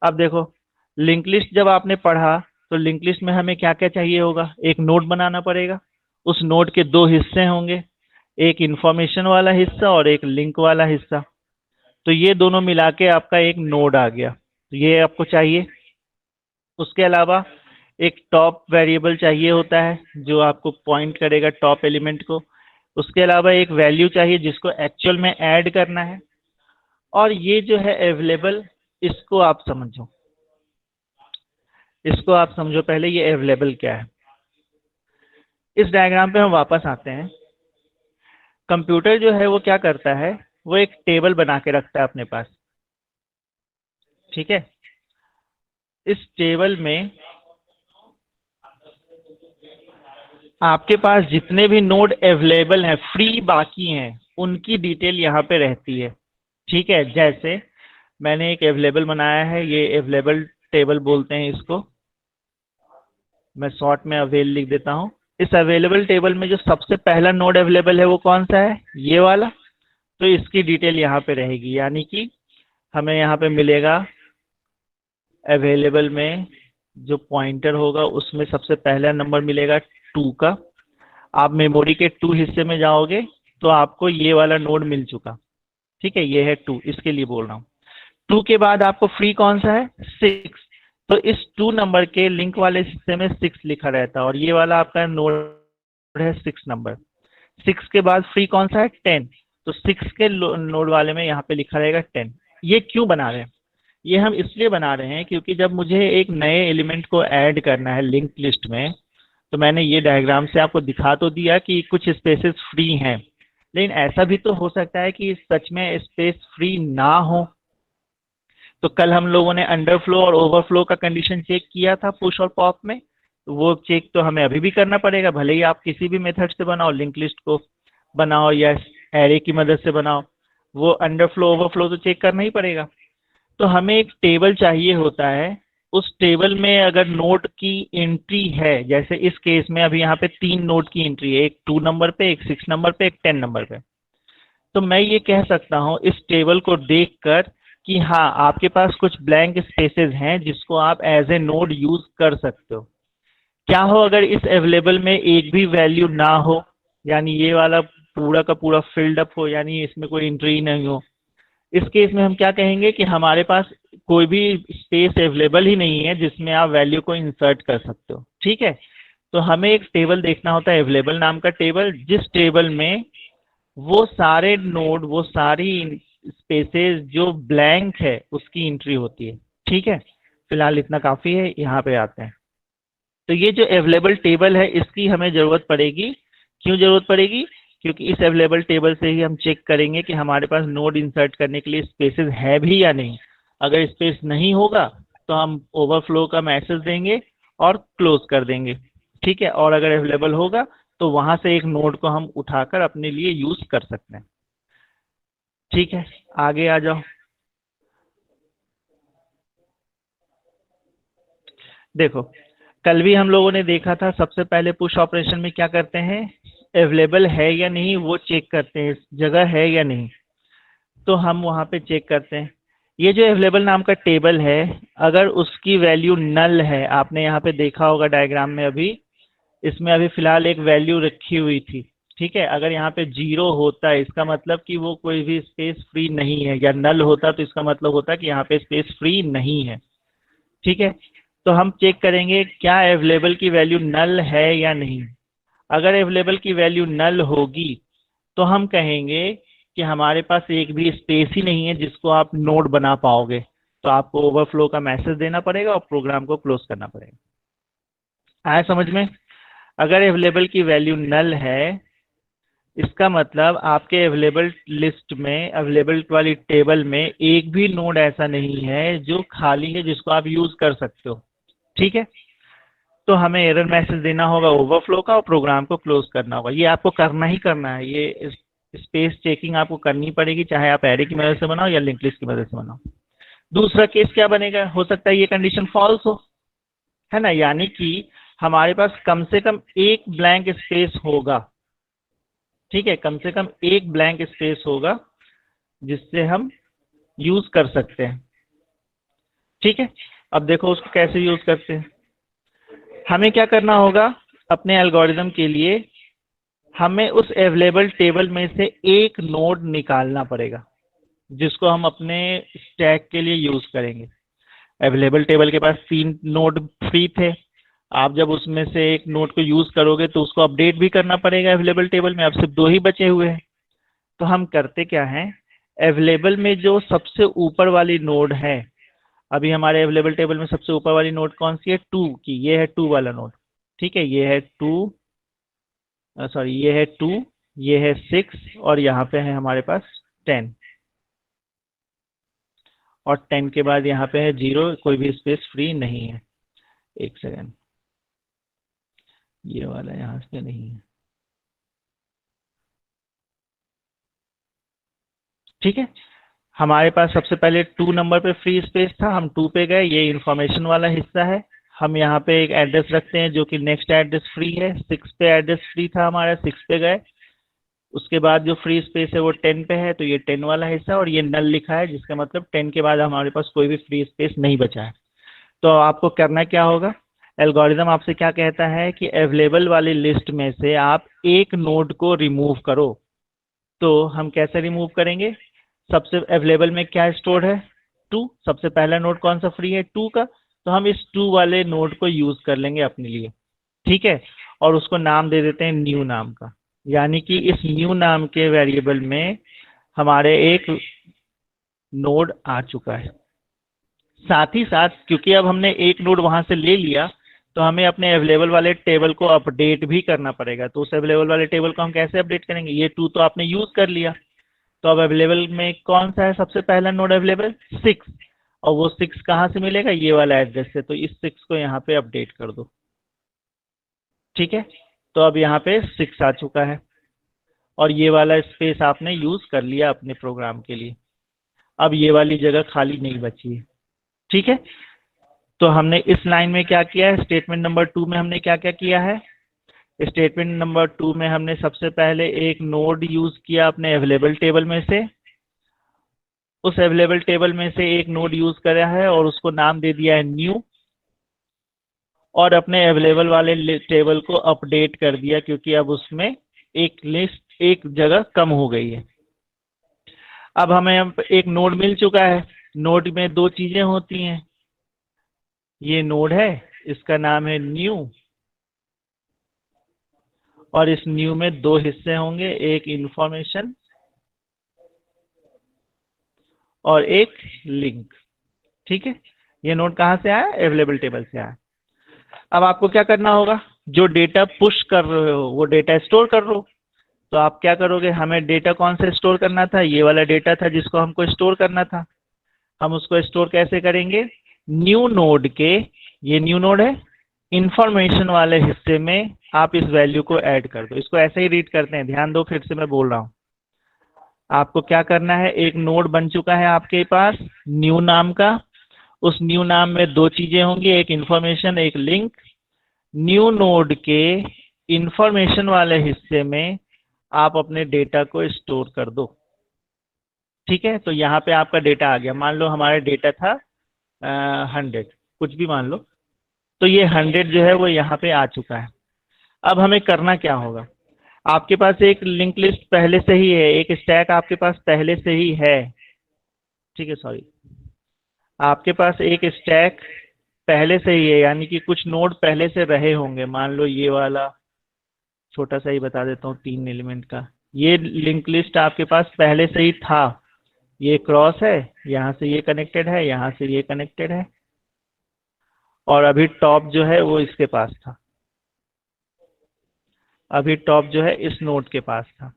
अब देखो लिंक लिस्ट जब आपने पढ़ा तो लिंक लिस्ट में हमें क्या क्या चाहिए होगा, एक नोड बनाना पड़ेगा। उस नोड के दो हिस्से होंगे, एक इंफॉर्मेशन वाला हिस्सा और एक लिंक वाला हिस्सा। तो ये दोनों मिला के आपका एक नोड आ गया, तो ये आपको चाहिए। उसके अलावा एक टॉप वेरिएबल चाहिए होता है जो आपको पॉइंट करेगा टॉप एलिमेंट को। उसके अलावा एक वैल्यू चाहिए जिसको एक्चुअल में ऐड करना है। और ये जो है अवेलेबल, इसको आप समझो, पहले ये अवेलेबल क्या है। इस डायग्राम पे हम वापस आते हैं। कंप्यूटर जो है वो क्या करता है, वो एक टेबल बना के रखता है अपने पास। ठीक है, इस टेबल में आपके पास जितने भी नोड अवेलेबल हैं, फ्री बाकी हैं, उनकी डिटेल यहाँ पे रहती है। ठीक है, जैसे मैंने एक अवेलेबल बनाया है, ये अवेलेबल टेबल बोलते हैं इसको। मैं शॉर्ट में अवेल लिख देता हूँ। इस अवेलेबल टेबल में जो सबसे पहला नोड अवेलेबल है वो कौन सा है, ये वाला। तो इसकी डिटेल यहाँ पे रहेगी, यानी कि हमें यहाँ पे मिलेगा अवेलेबल में जो पॉइंटर होगा उसमें सबसे पहला नंबर मिलेगा 2 का। आप मेमोरी के 2 हिस्से में जाओगे तो आपको ये वाला नोड मिल चुका। ठीक है, ये है 2, इसके लिए बोल रहा हूँ। 2 के बाद आपको फ्री कौन सा है, 6। तो इस 2 नंबर के लिंक वाले हिस्से में 6 लिखा रहता है और ये वाला आपका नोड है 6 नंबर। 6 के बाद फ्री कौन सा है, 10। तो 6 के नोड वाले में यहाँ पे लिखा रहेगा 10। ये क्यों बना रहे हैं, ये हम इसलिए बना रहे हैं क्योंकि जब मुझे एक नए एलिमेंट को ऐड करना है लिंक लिस्ट में, तो मैंने ये डायग्राम से आपको दिखा तो दिया कि कुछ स्पेसेस फ्री हैं, लेकिन ऐसा भी तो हो सकता है कि सच में स्पेस फ्री ना हो। तो कल हम लोगों ने अंडरफ्लो और ओवरफ्लो का कंडीशन चेक किया था पुश और पॉप में, तो वो चेक तो हमें अभी भी करना पड़ेगा, भले ही आप किसी भी मेथड से बनाओ, लिंक लिस्ट को बनाओ या एरे की मदद से बनाओ, वो अंडरफ्लो ओवरफ्लो तो चेक करना ही पड़ेगा। तो हमें एक टेबल चाहिए होता है, उस टेबल में अगर नोड की एंट्री है, जैसे इस केस में अभी यहाँ पे 3 नोड की एंट्री है, एक 2 नंबर पे, एक 6 नंबर पे, एक 10 नंबर पे। तो मैं ये कह सकता हूँ इस टेबल को देखकर कि हाँ, आपके पास कुछ ब्लैंक स्पेसेस हैं जिसको आप एज ए नोड यूज कर सकते हो। क्या हो अगर इस अवेलेबल में एक भी वैल्यू ना हो, यानी ये वाला पूरा का पूरा फिल्ड अप हो, यानी इसमें कोई एंट्री नहीं हो। इस केस में हम क्या कहेंगे कि हमारे पास कोई भी स्पेस अवेलेबल ही नहीं है जिसमें आप वैल्यू को इंसर्ट कर सकते हो। ठीक है, तो हमें एक टेबल देखना होता है अवेलेबल नाम का टेबल, जिस टेबल में वो सारे नोड, वो सारी स्पेसेस जो ब्लैंक है उसकी एंट्री होती है। ठीक है, फिलहाल इतना काफी है, यहाँ पे आते हैं। तो ये जो अवेलेबल टेबल है इसकी हमें जरूरत पड़ेगी। क्यों जरूरत पड़ेगी, क्योंकि इस अवेलेबल टेबल से ही हम चेक करेंगे कि हमारे पास नोड इंसर्ट करने के लिए स्पेसेस है भी या नहीं। अगर स्पेस नहीं होगा तो हम ओवरफ्लो का मैसेज देंगे और क्लोज कर देंगे। ठीक है, और अगर अवेलेबल होगा तो वहां से एक नोड को हम उठाकर अपने लिए यूज कर सकते हैं। ठीक है, आगे आ जाओ। देखो, कल भी हम लोगों ने देखा था, सबसे पहले पुश ऑपरेशन में क्या करते हैं, अवेलेबल है या नहीं वो चेक करते हैं, जगह है या नहीं। तो हम वहां पे चेक करते हैं। ये जो अवेलेबल नाम का टेबल है, अगर उसकी वैल्यू नल है, आपने यहाँ पे देखा होगा डायग्राम में, अभी इसमें अभी फिलहाल एक वैल्यू रखी हुई थी। ठीक है, अगर यहाँ पे 0 होता है इसका मतलब कि वो कोई भी स्पेस फ्री नहीं है, या नल होता तो इसका मतलब होता कि यहाँ पे स्पेस फ्री नहीं है। ठीक है, तो हम चेक करेंगे क्या अवेलेबल की वैल्यू नल है या नहीं। अगर अवेलेबल की वैल्यू नल होगी तो हम कहेंगे कि हमारे पास एक भी स्पेस ही नहीं है जिसको आप नोड बना पाओगे, तो आपको ओवरफ्लो का मैसेज देना पड़ेगा और प्रोग्राम को क्लोज करना पड़ेगा। आया समझ में। अगर अवेलेबल की वैल्यू नल है, इसका मतलब आपके अवेलेबल लिस्ट में, अवेलेबल वाली टेबल में एक भी नोड ऐसा नहीं है जो खाली है जिसको आप यूज कर सकते हो। ठीक है, तो हमें एरर मैसेज देना होगा ओवरफ्लो का और प्रोग्राम को क्लोज करना होगा। ये आपको करना ही करना है, ये स्पेस चेकिंग आपको करनी पड़ेगी, चाहे आप एरे की मदद से बनाओ या लिंक लिस्ट की मदद से बनाओ। दूसरा केस क्या बनेगा, हो सकता है ये कंडीशन फॉल्स हो, है ना, यानी कि हमारे पास कम से कम एक ब्लैंक स्पेस होगा। ठीक है, कम से कम एक ब्लैंक स्पेस होगा जिससे हम यूज कर सकते हैं। ठीक है, अब देखो उसको कैसे यूज करते हैं। हमें क्या करना होगा, अपने एल्गोरिदम के लिए हमें उस अवेलेबल टेबल में से एक नोड निकालना पड़ेगा जिसको हम अपने स्टैक के लिए यूज करेंगे। अवेलेबल टेबल के पास 3 नोड फ्री थे। आप जब उसमें से एक नोड को यूज करोगे तो उसको अपडेट भी करना पड़ेगा अवेलेबल टेबल में। अब सिर्फ 2 ही बचे हुए हैं, तो हम करते क्या हैं, अवेलेबल में जो सबसे ऊपर वाली नोड है, अभी हमारे अवेलेबल टेबल में सबसे ऊपर वाली नोड कौन सी है, 2 की, ये है 2 वाला नोड। ठीक है, ये है 2, सॉरी ये है 2, ये है 6 और यहाँ पे है हमारे पास 10, और 10 के बाद यहाँ पे है 0, कोई भी स्पेस फ्री नहीं है। एक सेकेंड, ये वाला यहाँ से नहीं है। ठीक है, हमारे पास सबसे पहले 2 नंबर पे फ्री स्पेस था, हम 2 पे गए, ये इंफॉर्मेशन वाला हिस्सा है। हम यहाँ पे एक एड्रेस रखते हैं जो कि नेक्स्ट एड्रेस फ्री है, 6 पे एड्रेस फ्री था हमारा, 6 पे गए। उसके बाद जो फ्री स्पेस है वो 10 पे है, तो ये 10 वाला हिस्सा, और ये नल लिखा है जिसका मतलब 10 के बाद हमारे पास कोई भी फ्री स्पेस नहीं बचा है। तो आपको करना क्या होगा, एल्गोरिदम आपसे क्या कहता है कि अवेलेबल वाली लिस्ट में से आप एक नोड को रिमूव करो। तो हम कैसे रिमूव करेंगे, सबसे अवेलेबल में क्या स्टोर है, 2, सबसे पहला नोड कौन सा फ्री है, 2 का, तो हम इस 2 वाले नोड को यूज कर लेंगे अपने लिए। ठीक है, और उसको नाम दे देते हैं न्यू नाम का, यानी कि इस न्यू नाम के वेरिएबल में हमारे एक नोड आ चुका है। साथ ही साथ क्योंकि अब हमने एक नोड वहां से ले लिया, तो हमें अपने अवेलेबल वाले टेबल को अपडेट भी करना पड़ेगा। तो उस अवेलेबल वाले टेबल को हम कैसे अपडेट करेंगे, ये 2 तो आपने यूज कर लिया, तो अब अवेलेबल में कौन सा है सबसे पहला नोड अवेलेबल, 6, और वो 6 कहाँ से मिलेगा, ये वाला एड्रेस से, तो इस 6 को यहाँ पे अपडेट कर दो। ठीक है, तो अब यहाँ पे 6 आ चुका है, और ये वाला स्पेस आपने यूज कर लिया अपने प्रोग्राम के लिए। अब ये वाली जगह खाली नहीं बची है। ठीक है, तो हमने इस लाइन में क्या किया है, स्टेटमेंट नंबर 2 में हमने क्या क्या किया है, स्टेटमेंट नंबर 2 में हमने सबसे पहले एक नोड यूज किया अपने अवेलेबल टेबल में से, उस अवेलेबल टेबल में से एक नोड यूज करा है और उसको नाम दे दिया है न्यू, और अपने अवेलेबल वाले टेबल को अपडेट कर दिया क्योंकि अब उसमें एक लिस्ट, एक जगह कम हो गई है। अब हमें एक नोड मिल चुका है, नोड में 2 चीजें होती हैं, ये नोड है, इसका नाम है न्यू, और इस न्यू में 2 हिस्से होंगे, एक इंफॉर्मेशन और एक लिंक। ठीक है, ये नोड कहाँ से आया, अवेलेबल टेबल से आया। अब आपको क्या करना होगा, जो डेटा पुश कर रहे हो वो डेटा स्टोर कर लो। तो आप क्या करोगे, हमें डेटा कौन सा स्टोर करना था, ये वाला डेटा था जिसको हमको स्टोर करना था। हम उसको स्टोर कैसे करेंगे, न्यू नोड के, ये न्यू नोड है, इंफॉर्मेशन वाले हिस्से में आप इस वैल्यू को ऐड कर दो। इसको ऐसे ही रीड करते हैं, ध्यान दो, फिर से मैं बोल रहा हूँ। आपको क्या करना है, एक नोड बन चुका है आपके पास न्यू नाम का, उस न्यू नाम में 2 चीजें होंगी, एक इंफॉर्मेशन एक लिंक। न्यू नोड के इंफॉर्मेशन वाले हिस्से में आप अपने डेटा को स्टोर कर दो। ठीक है, तो यहाँ पे आपका डेटा आ गया, मान लो हमारा डेटा था 100, कुछ भी मान लो, तो ये 100 जो है वो यहाँ पे आ चुका है। अब हमें करना क्या होगा, आपके पास एक लिंक लिस्ट पहले से ही है, एक स्टैक आपके पास पहले से ही है। ठीक है, सॉरी, आपके पास एक स्टैक पहले से ही है, यानी कि कुछ नोड पहले से रहे होंगे। मान लो ये वाला, छोटा सा ही बता देता हूँ, 3 एलिमेंट का, ये लिंक लिस्ट आपके पास पहले से ही था। ये क्रॉस है, यहाँ से ये कनेक्टेड है, यहाँ से ये कनेक्टेड है, और अभी टॉप जो है वो इसके पास था, अभी टॉप जो है इस नोड के पास था।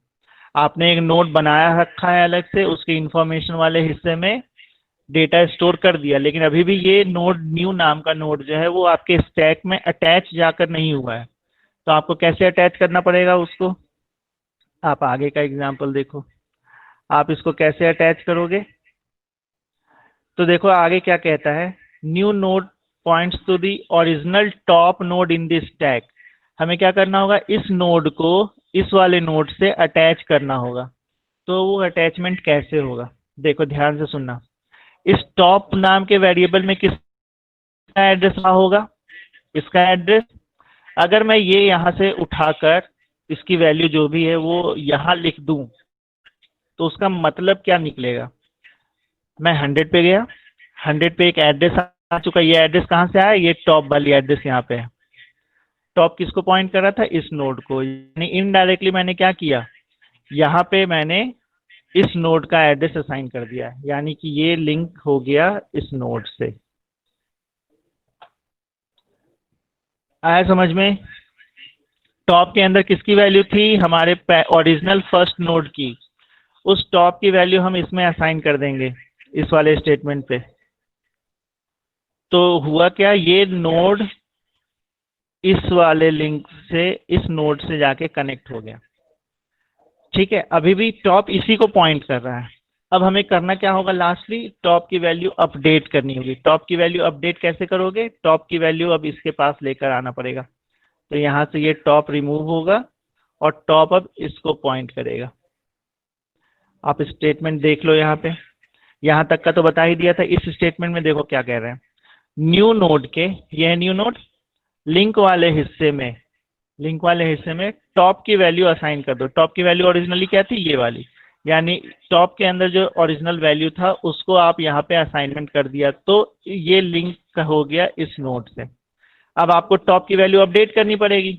आपने एक नोड बनाया रखा है अलग से, उसके इंफॉर्मेशन वाले हिस्से में डेटा स्टोर कर दिया, लेकिन अभी भी ये नोड न्यू नाम का नोड जो है वो आपके स्टैक में अटैच जाकर नहीं हुआ है। तो आपको कैसे अटैच करना पड़ेगा उसको, आप आगे का एग्जाम्पल देखो, आप इसको कैसे अटैच करोगे। तो देखो आगे क्या कहता है, new node points to the original top node in this stack. हमें क्या करना होगा, इस नोड को इस वाले नोड से अटैच करना होगा। तो वो अटैचमेंट कैसे होगा, देखो ध्यान से सुनना। इस टॉप नाम के वेरिएबल में किसका एड्रेस होगा, इसका एड्रेस। अगर मैं ये यहाँ से उठाकर इसकी वैल्यू जो भी है वो यहाँ लिख दूं, तो उसका मतलब क्या निकलेगा, मैं 100 पे गया, 100 पे एक एड्रेस आ चुका, ये एड्रेस कहाँ से आया, ये टॉप वाली एड्रेस यहाँ पे है। टॉप किसको पॉइंट कर रहा था? इस नोड को। यानी इनडायरेक्टली मैंने क्या किया, यहाँ पे मैंने इस नोड का एड्रेस असाइन कर दिया, यानी कि ये लिंक हो गया इस नोड से। आया समझ में? टॉप के अंदर किसकी वैल्यू थी? हमारे ओरिजिनल फर्स्ट नोड की। उस टॉप की वैल्यू हम इसमें असाइन कर देंगे, इस वाले स्टेटमेंट पे। तो हुआ क्या, ये नोड इस वाले लिंक से, इस नोड से जाके कनेक्ट हो गया। ठीक है, अभी भी टॉप इसी को पॉइंट कर रहा है। अब हमें करना क्या होगा, लास्टली टॉप की वैल्यू अपडेट करनी होगी। टॉप की वैल्यू अपडेट कैसे करोगे? टॉप की वैल्यू अब इसके पास लेकर आना पड़ेगा। तो यहां से ये टॉप रिमूव होगा और टॉप अब इसको पॉइंट करेगा। आप स्टेटमेंट देख लो, यहाँ पे यहां तक का तो बता ही दिया था। इस स्टेटमेंट में देखो क्या कह रहे हैं, न्यू नोड के, ये है न्यू नोड, लिंक वाले हिस्से में, लिंक वाले हिस्से में टॉप की वैल्यू असाइन कर दो। टॉप की वैल्यू ओरिजिनली क्या थी? ये वाली। यानी टॉप के अंदर जो ओरिजिनल वैल्यू था उसको आप यहाँ पे असाइनमेंट कर दिया, तो ये लिंक हो गया इस नोड से। अब आपको टॉप की वैल्यू अपडेट करनी पड़ेगी।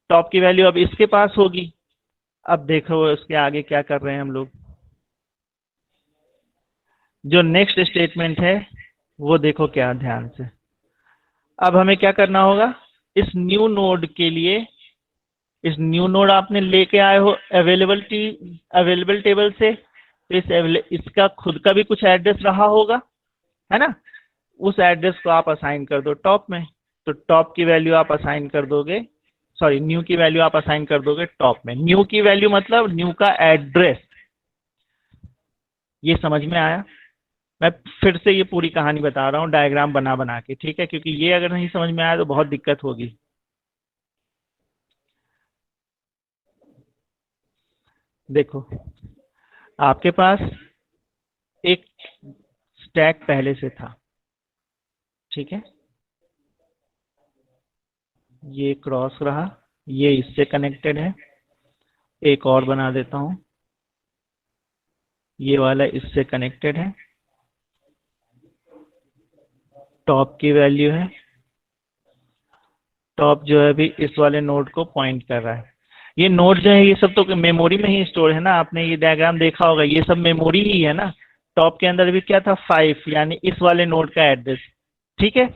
टॉप की वैल्यू अब इसके पास होगी। अब देखो उसके आगे क्या कर रहे हैं हम लोग। जो नेक्स्ट स्टेटमेंट है वो देखो क्या, ध्यान से। अब हमें क्या करना होगा, इस न्यू नोड के लिए, इस न्यू नोड आपने लेके आए हो अवेलेबल टेबल से, तो इसका खुद का भी कुछ एड्रेस रहा होगा, है ना? उस एड्रेस को आप असाइन कर दो टॉप में। तो टॉप की वैल्यू आप असाइन कर दोगे, सॉरी न्यू की वैल्यू आप असाइन कर दोगे टॉप में। न्यू की वैल्यू मतलब न्यू का एड्रेस। ये समझ में आया? मैं फिर से ये पूरी कहानी बता रहा हूँ डायग्राम बना बना के, ठीक है? क्योंकि ये अगर नहीं समझ में आया तो बहुत दिक्कत होगी। देखो, आपके पास एक स्टैक पहले से था, ठीक है? ये क्रॉस रहा, ये इससे कनेक्टेड है। एक और बना देता हूं, ये वाला इससे कनेक्टेड है। टॉप की वैल्यू है, टॉप जो है अभी इस वाले नोड को पॉइंट कर रहा है। ये नोड जो है ये सब तो मेमोरी में ही स्टोर है ना, आपने ये डायग्राम देखा होगा, ये सब मेमोरी ही है ना। टॉप के अंदर भी क्या था, 5, यानी इस वाले नोड का एड्रेस, ठीक है?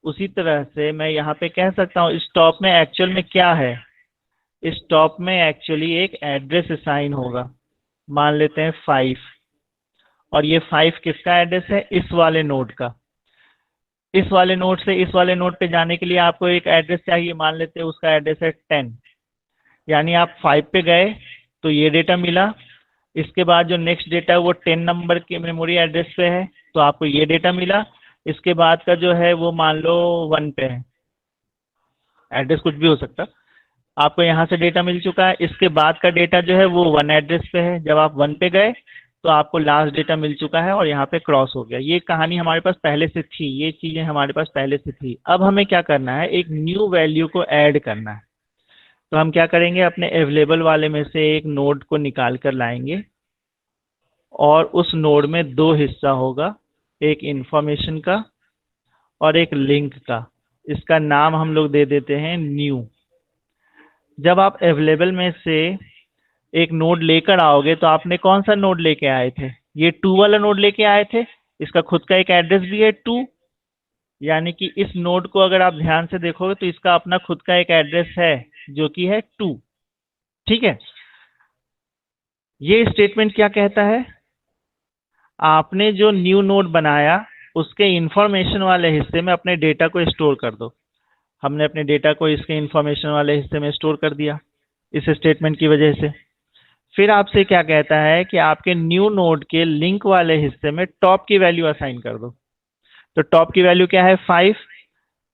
उसी तरह से मैं यहाँ पे कह सकता हूँ इस टॉप में एक्चुअल में क्या है, इस टॉप में एक्चुअली एक एड्रेस असाइन होगा, मान लेते हैं 5। और ये 5 किसका एड्रेस है? इस वाले नोड का। इस वाले नोड से इस वाले नोड पे जाने के लिए आपको एक एड्रेस चाहिए, मान लेते हैं उसका एड्रेस है 10। यानी आप 5 पे गए तो ये डेटा मिला, इसके बाद जो नेक्स्ट डेटा है वो 10 नंबर के मेमोरी एड्रेस पे है, तो आपको ये डेटा मिला। इसके बाद का जो है वो मान लो 1 पे है, एड्रेस कुछ भी हो सकता, आपको यहाँ से डेटा मिल चुका है। इसके बाद का डेटा जो है वो 1 एड्रेस पे है, जब आप 1 पे गए तो आपको लास्ट डेटा मिल चुका है और यहाँ पे क्रॉस हो गया। ये कहानी हमारे पास पहले से थी, ये चीजें हमारे पास पहले से थी। अब हमें क्या करना है, एक न्यू वैल्यू को ऐड करना है। तो हम क्या करेंगे, अपने अवेलेबल वाले में से एक नोड को निकाल कर लाएंगे और उस नोड में 2 हिस्सा होगा, एक इंफॉर्मेशन का और एक लिंक का। इसका नाम हम लोग दे देते हैं न्यू। जब आप अवेलेबल में से एक नोड लेकर आओगे तो आपने कौन सा नोड लेके आए थे? ये 2 वाला नोड लेके आए थे। इसका खुद का एक एड्रेस भी है 2, यानी कि इस नोड को अगर आप ध्यान से देखोगे तो इसका अपना खुद का एक एड्रेस है जो कि है 2, ठीक है? ये स्टेटमेंट क्या कहता है, आपने जो न्यू नोड बनाया उसके इंफॉर्मेशन वाले हिस्से में अपने डेटा को स्टोर कर दो। हमने अपने डेटा को इसके इंफॉर्मेशन वाले हिस्से में स्टोर कर दिया इस स्टेटमेंट की वजह से। फिर आपसे क्या कहता है कि आपके न्यू नोड के लिंक वाले हिस्से में टॉप की वैल्यू असाइन कर दो। तो टॉप की वैल्यू क्या है, 5।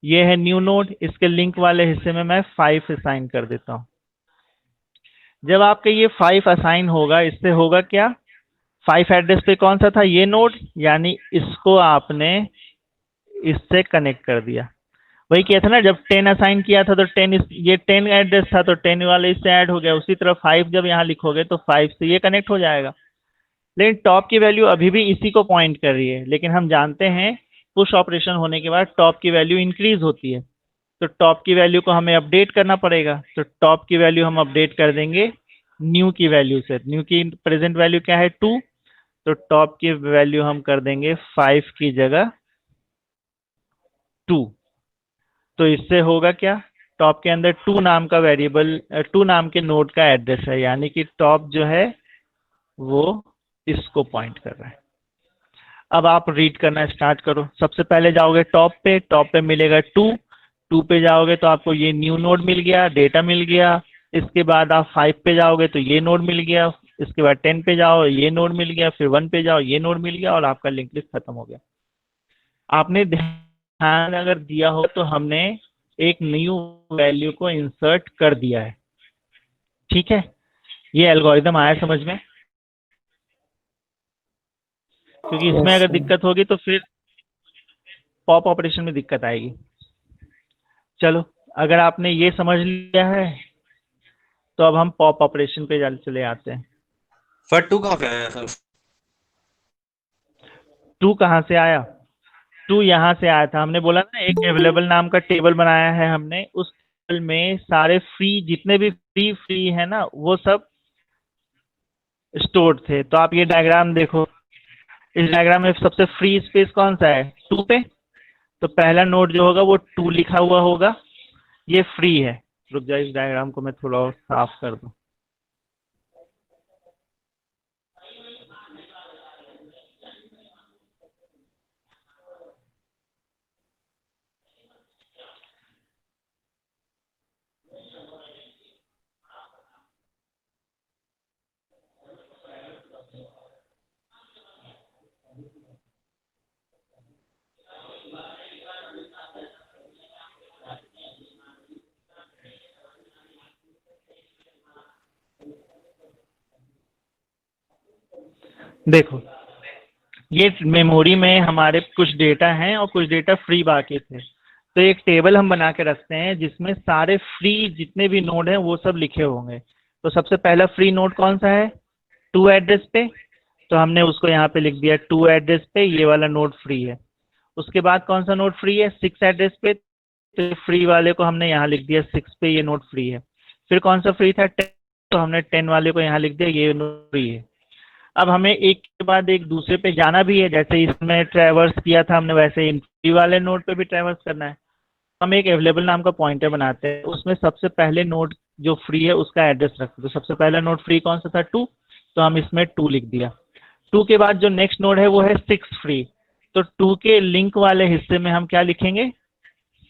ये है न्यू नोड, इसके लिंक वाले हिस्से में मैं 5 असाइन कर देता हूं। जब आपके ये 5 असाइन होगा, इससे होगा क्या, 5 एड्रेस पे कौन सा था, ये नोड, यानी इसको आपने इससे कनेक्ट कर दिया। वही किया था ना, जब 10 असाइन किया था तो 10 ये 10 एड्रेस था तो 10 वाले इससे ऐड हो गया। उसी तरह 5 जब यहाँ लिखोगे तो 5 से ये कनेक्ट हो जाएगा। लेकिन टॉप की वैल्यू अभी भी इसी को पॉइंट कर रही है, लेकिन हम जानते हैं पुश ऑपरेशन होने के बाद टॉप की वैल्यू इंक्रीज होती है। तो टॉप की वैल्यू को हमें अपडेट करना पड़ेगा, तो टॉप की वैल्यू हम अपडेट कर देंगे न्यू की वैल्यू से। न्यू की प्रेजेंट वैल्यू क्या है 2, तो टॉप की वैल्यू हम कर देंगे 5 की जगह 2। तो इससे होगा क्या, टॉप के अंदर 2 नाम का वेरिएबल, 2 नाम के नोड का एड्रेस है, यानी कि टॉप जो है वो इसको पॉइंट कर रहा है। अब आप रीड करना स्टार्ट करो। सबसे पहले जाओगे टॉप पे मिलेगा 2, 2 पे जाओगे तो आपको ये न्यू नोड मिल गया, डेटा मिल गया। इसके बाद आप 5 पे जाओगे तो ये नोड मिल गया। इसके बाद 10 पे जाओ, ये नोड मिल गया। फिर 1 पे जाओ, ये नोड मिल गया, और आपका लिंक लिस्ट खत्म हो गया। आपने ध्यान अगर दिया हो तो हमने एक न्यू वैल्यू को इंसर्ट कर दिया है। ठीक है, ये एल्गोरिदम आया समझ में? क्योंकि इसमें यस अगर सर। दिक्कत होगी तो फिर पॉप ऑपरेशन में दिक्कत आएगी। चलो, अगर आपने ये समझ लिया है तो अब हम पॉप ऑपरेशन पे चले आते हैं। सर 2 कहाँ से आया सर? 2 कहाँ से आया? 2 यहाँ से आया था। हमने बोला ना, एक अवेलेबल नाम का टेबल बनाया है हमने, उस टेबल में सारे फ्री, जितने भी फ्री है ना, वो सब स्टोर्ड थे। तो आप ये डायग्राम देखो, इस डायग्राम में सबसे फ्री स्पेस कौन सा है? 2 पे। तो पहला नोड जो होगा वो 2 लिखा हुआ होगा, ये फ्री है। रुक जाए, इस डायग्राम को मैं थोड़ा और साफ कर दूं। देखो, ये मेमोरी में हमारे कुछ डेटा हैं और कुछ डेटा फ्री बाकी थे। तो एक टेबल हम बना के रखते हैं जिसमें सारे फ्री जितने भी नोड हैं वो सब लिखे होंगे। तो सबसे पहला फ्री नोड कौन सा है? 2 एड्रेस पे। तो हमने उसको यहाँ पे लिख दिया 2 एड्रेस पे, ये वाला नोड फ्री है। उसके बाद कौन सा नोड फ्री है? 6 एड्रेस पे। तो फ्री वाले को हमने यहाँ लिख दिया 6 पे, ये नोड फ्री है। फिर कौन सा फ्री था? 10। तो हमने 10 वाले को यहाँ लिख दिया, ये नोड फ्री है। अब हमें एक के बाद एक दूसरे पे जाना भी है, जैसे इसमें ट्रैवर्स किया था हमने, वैसे इन फ्री वाले नोड पे भी ट्रैवर्स करना है। हम एक अवेलेबल नाम का पॉइंटर बनाते हैं, उसमें सबसे पहले नोड जो फ्री है उसका एड्रेस रखते हैं। तो सबसे पहला नोड फ्री कौन सा था? 2। तो हम इसमें 2 लिख दिया। 2 के बाद जो नेक्स्ट नोड है वो है 6 फ्री। तो 2 के लिंक वाले हिस्से में हम क्या लिखेंगे?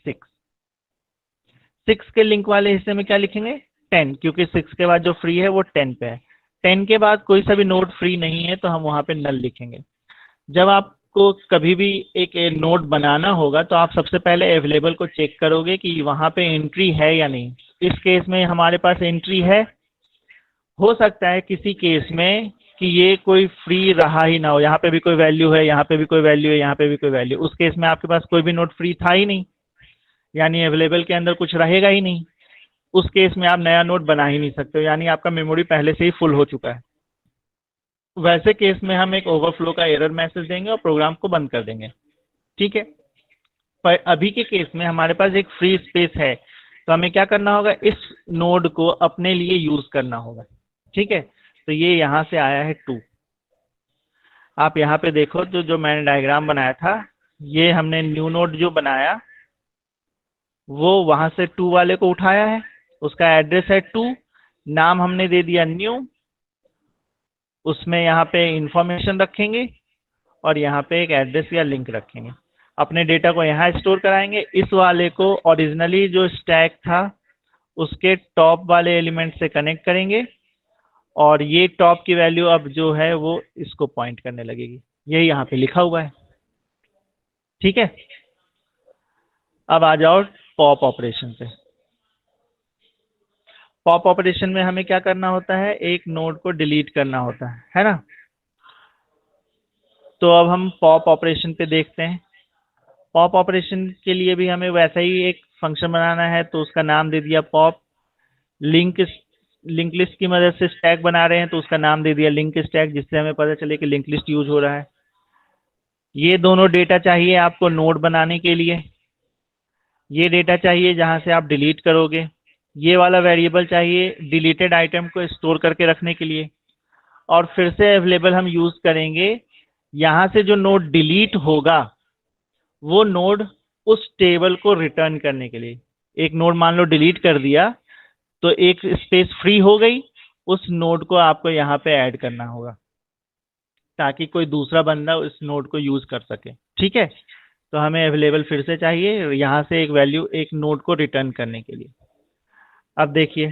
6। 6 के लिंक वाले हिस्से में क्या लिखेंगे? 10, क्योंकि 6 के बाद जो फ्री है वो 10 पे है। 10 के बाद कोई सा भी नोड फ्री नहीं है तो हम वहां पे नल लिखेंगे। जब आपको कभी भी एक नोड बनाना होगा तो आप सबसे पहले अवेलेबल को चेक करोगे कि वहां पे एंट्री है या नहीं। इस केस में हमारे पास एंट्री है। हो सकता है किसी केस में कि ये कोई फ्री रहा ही ना हो, यहाँ पे भी कोई वैल्यू है, यहाँ पे भी कोई वैल्यू है, यहाँ पे भी कोई वैल्यू। उस केस में आपके पास कोई भी नोड फ्री था ही नहीं, यानी अवेलेबल के अंदर कुछ रहेगा ही नहीं। उस केस में आप नया नोड बना ही नहीं सकते हो, यानी आपका मेमोरी पहले से ही फुल हो चुका है। वैसे केस में हम एक ओवरफ्लो का एरर मैसेज देंगे और प्रोग्राम को बंद कर देंगे। ठीक है, पर अभी के केस में हमारे पास एक फ्री स्पेस है, तो हमें क्या करना होगा? इस नोड को अपने लिए यूज करना होगा। ठीक है, तो ये यहाँ से आया है 2। आप यहाँ पे देखो, जो मैंने डायग्राम बनाया था, ये हमने न्यू नोड जो बनाया वो वहां से 2 वाले को उठाया है, उसका एड्रेस है 2, नाम हमने दे दिया न्यू। उसमें यहाँ पे इंफॉर्मेशन रखेंगे और यहाँ पे एक एड्रेस या लिंक रखेंगे। अपने डेटा को यहाँ स्टोर कराएंगे। इस वाले को ओरिजिनली जो स्टैक था उसके टॉप वाले एलिमेंट से कनेक्ट करेंगे, और ये टॉप की वैल्यू अब जो है वो इसको पॉइंट करने लगेगी। ये यहाँ पे लिखा हुआ है। ठीक है, अब आ जाओ पॉप ऑपरेशन पे। पॉप ऑपरेशन में हमें क्या करना होता है? एक नोड को डिलीट करना होता है ना? तो अब हम पॉप ऑपरेशन पे देखते हैं। पॉप ऑपरेशन के लिए भी हमें वैसा ही एक फंक्शन बनाना है, तो उसका नाम दे दिया पॉप। लिंक लिंक लिस्ट की मदद से स्टैक बना रहे हैं तो उसका नाम दे दिया लिंक स्टैक, जिससे हमें पता चले कि लिंक लिस्ट यूज हो रहा है। ये दोनों डेटा चाहिए आपको नोड बनाने के लिए। ये डेटा चाहिए जहां से आप डिलीट करोगे, ये वाला वेरिएबल चाहिए डिलीटेड आइटम को स्टोर करके रखने के लिए, और फिर से अवेलेबल हम यूज करेंगे यहां से जो नोड डिलीट होगा वो नोड उस टेबल को रिटर्न करने के लिए। एक नोड मान लो डिलीट कर दिया तो एक स्पेस फ्री हो गई, उस नोड को आपको यहाँ पे ऐड करना होगा ताकि कोई दूसरा बंदा उस नोड को यूज कर सके। ठीक है, तो हमें अवेलेबल फिर से चाहिए यहाँ से एक वैल्यू एक नोड को रिटर्न करने के लिए। अब देखिए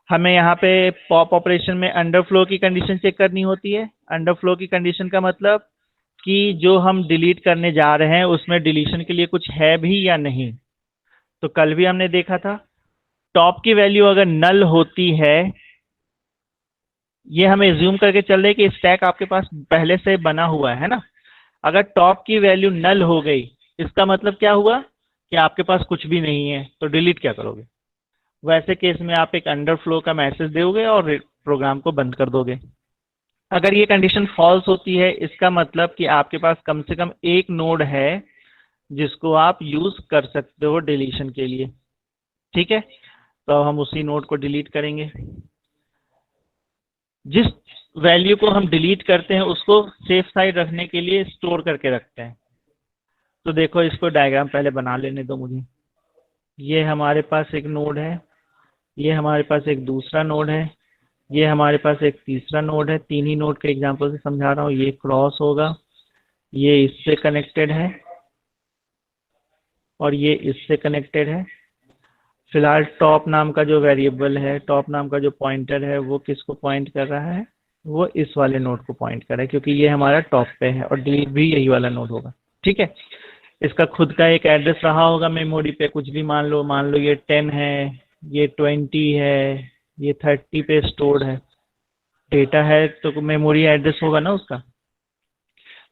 हमें यहाँ पे पॉप ऑपरेशन में अंडरफ्लो की कंडीशन चेक करनी होती है। अंडरफ्लो की कंडीशन का मतलब कि जो हम डिलीट करने जा रहे हैं उसमें डिलीशन के लिए कुछ है भी या नहीं। तो कल भी हमने देखा था टॉप की वैल्यू अगर नल होती है, ये हमें एज्यूम करके चल रहे कि स्टैक आपके पास पहले से बना हुआ है ना। अगर टॉप की वैल्यू नल हो गई इसका मतलब क्या हुआ कि आपके पास कुछ भी नहीं है, तो डिलीट क्या करोगे? वैसे केस में आप एक अंडरफ्लो का मैसेज दोगे और प्रोग्राम को बंद कर दोगे। अगर ये कंडीशन फॉल्स होती है इसका मतलब कि आपके पास कम से कम एक नोड है जिसको आप यूज कर सकते हो डिलीशन के लिए। ठीक है, तो अब हम उसी नोड को डिलीट करेंगे। जिस वैल्यू को हम डिलीट करते हैं उसको सेफ साइड रखने के लिए स्टोर करके रखते हैं। तो देखो इसको डायग्राम पहले बना लेने दो मुझे। ये हमारे पास एक नोड है, ये हमारे पास एक दूसरा नोड है, ये हमारे पास एक तीसरा नोड है। तीन ही नोड के एग्जांपल से समझा रहा हूँ। ये क्रॉस होगा, ये इससे कनेक्टेड है और ये इससे कनेक्टेड है। फिलहाल टॉप नाम का जो वेरिएबल है, टॉप नाम का जो पॉइंटर है वो किसको पॉइंट कर रहा है? वो इस वाले नोड को पॉइंट कर रहा है क्योंकि ये हमारा टॉप पे है और डिलीट भी यही वाला नोड होगा। ठीक है, इसका खुद का एक एड्रेस रहा होगा मेमोरी पे, कुछ भी मान लो ये 10 है, ये 20 है, ये 30 पे स्टोर्ड है। डेटा है तो मेमोरी एड्रेस होगा ना उसका।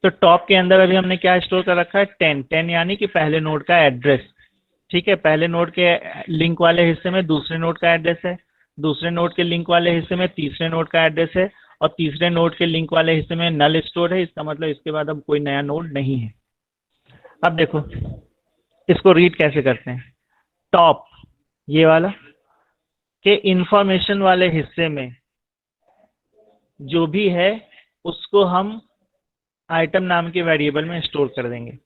तो टॉप के अंदर अभी हमने क्या स्टोर कर रखा है? 10 यानी कि पहले नोड का एड्रेस। ठीक है, पहले नोड के लिंक वाले हिस्से में दूसरे नोड का एड्रेस है, दूसरे नोड के लिंक वाले हिस्से में तीसरे नोड का एड्रेस है, और तीसरे नोड के लिंक वाले हिस्से में नल स्टोर है। इसका मतलब इसके बाद अब कोई नया नोड नहीं है। अब देखो इसको रीड कैसे करते हैं। टॉप ये वाला के इंफॉर्मेशन वाले हिस्से में जो भी है उसको हम आइटम नाम के वेरिएबल में स्टोर कर देंगे।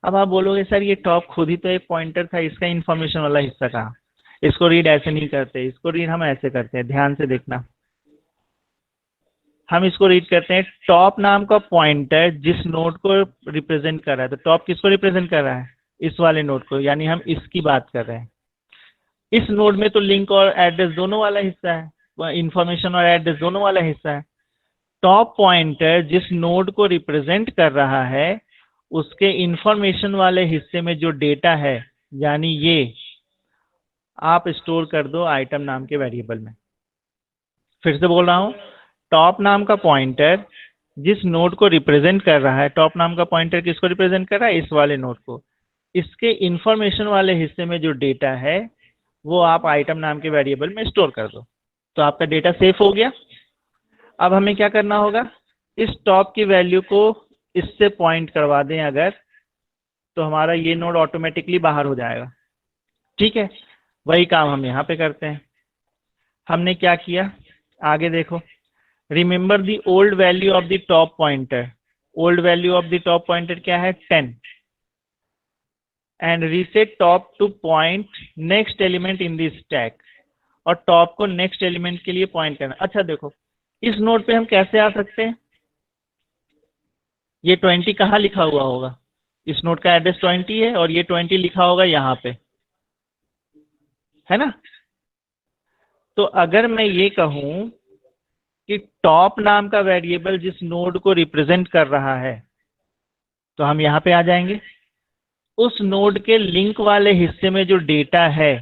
अब आप बोलोगे सर ये टॉप खुद ही तो एक पॉइंटर था, इसका इंफॉर्मेशन वाला हिस्सा कहाँ? इसको रीड ऐसे नहीं करते, इसको रीड हम ऐसे करते हैं। ध्यान से देखना, हम इसको रीड करते हैं टॉप नाम का पॉइंटर जिस नोड को रिप्रेजेंट कर रहा है। तो टॉप किसको रिप्रेजेंट कर रहा है? इस वाले नोड को, यानी हम इसकी बात कर रहे हैं। इस नोड में तो लिंक और एड्रेस दोनों वाला हिस्सा है, इंफॉर्मेशन और एड्रेस दोनों वाला हिस्सा है। टॉप पॉइंटर जिस नोड को रिप्रेजेंट कर रहा है उसके इंफॉर्मेशन वाले हिस्से में जो डेटा है, यानी ये आप स्टोर कर दो आइटम नाम के वेरिएबल में। फिर से बोल रहा हूं, टॉप नाम का पॉइंटर जिस नोड को रिप्रेजेंट कर रहा है, टॉप नाम का पॉइंटर किसको रिप्रेजेंट कर रहा है? इस वाले नोड को। इसके इंफॉर्मेशन वाले हिस्से में जो डेटा है वो आप आइटम नाम के वेरिएबल में स्टोर कर दो, तो आपका डेटा सेफ हो गया। अब हमें क्या करना होगा? इस टॉप की वैल्यू को इससे पॉइंट करवा दें अगर, तो हमारा ये नोड ऑटोमेटिकली बाहर हो जाएगा। ठीक है, वही काम हम यहाँ पे करते हैं। हमने क्या किया आगे देखो। Remember the old value of the top pointer. Old value of the top pointer क्या है? 10। And reset top two point next element in the stack. और टॉप को नेक्स्ट एलिमेंट के लिए पॉइंट करना। अच्छा देखो इस नोड पे हम कैसे आ सकते हैं? ये 20 कहाँ लिखा हुआ होगा? इस नोड का एड्रेस 20 है और ये 20 लिखा होगा यहाँ पे, है ना। तो अगर मैं ये कहूं कि टॉप नाम का वेरिएबल जिस नोड को रिप्रेजेंट कर रहा है, तो हम यहाँ पे आ जाएंगे। उस नोड के लिंक वाले हिस्से में जो डेटा है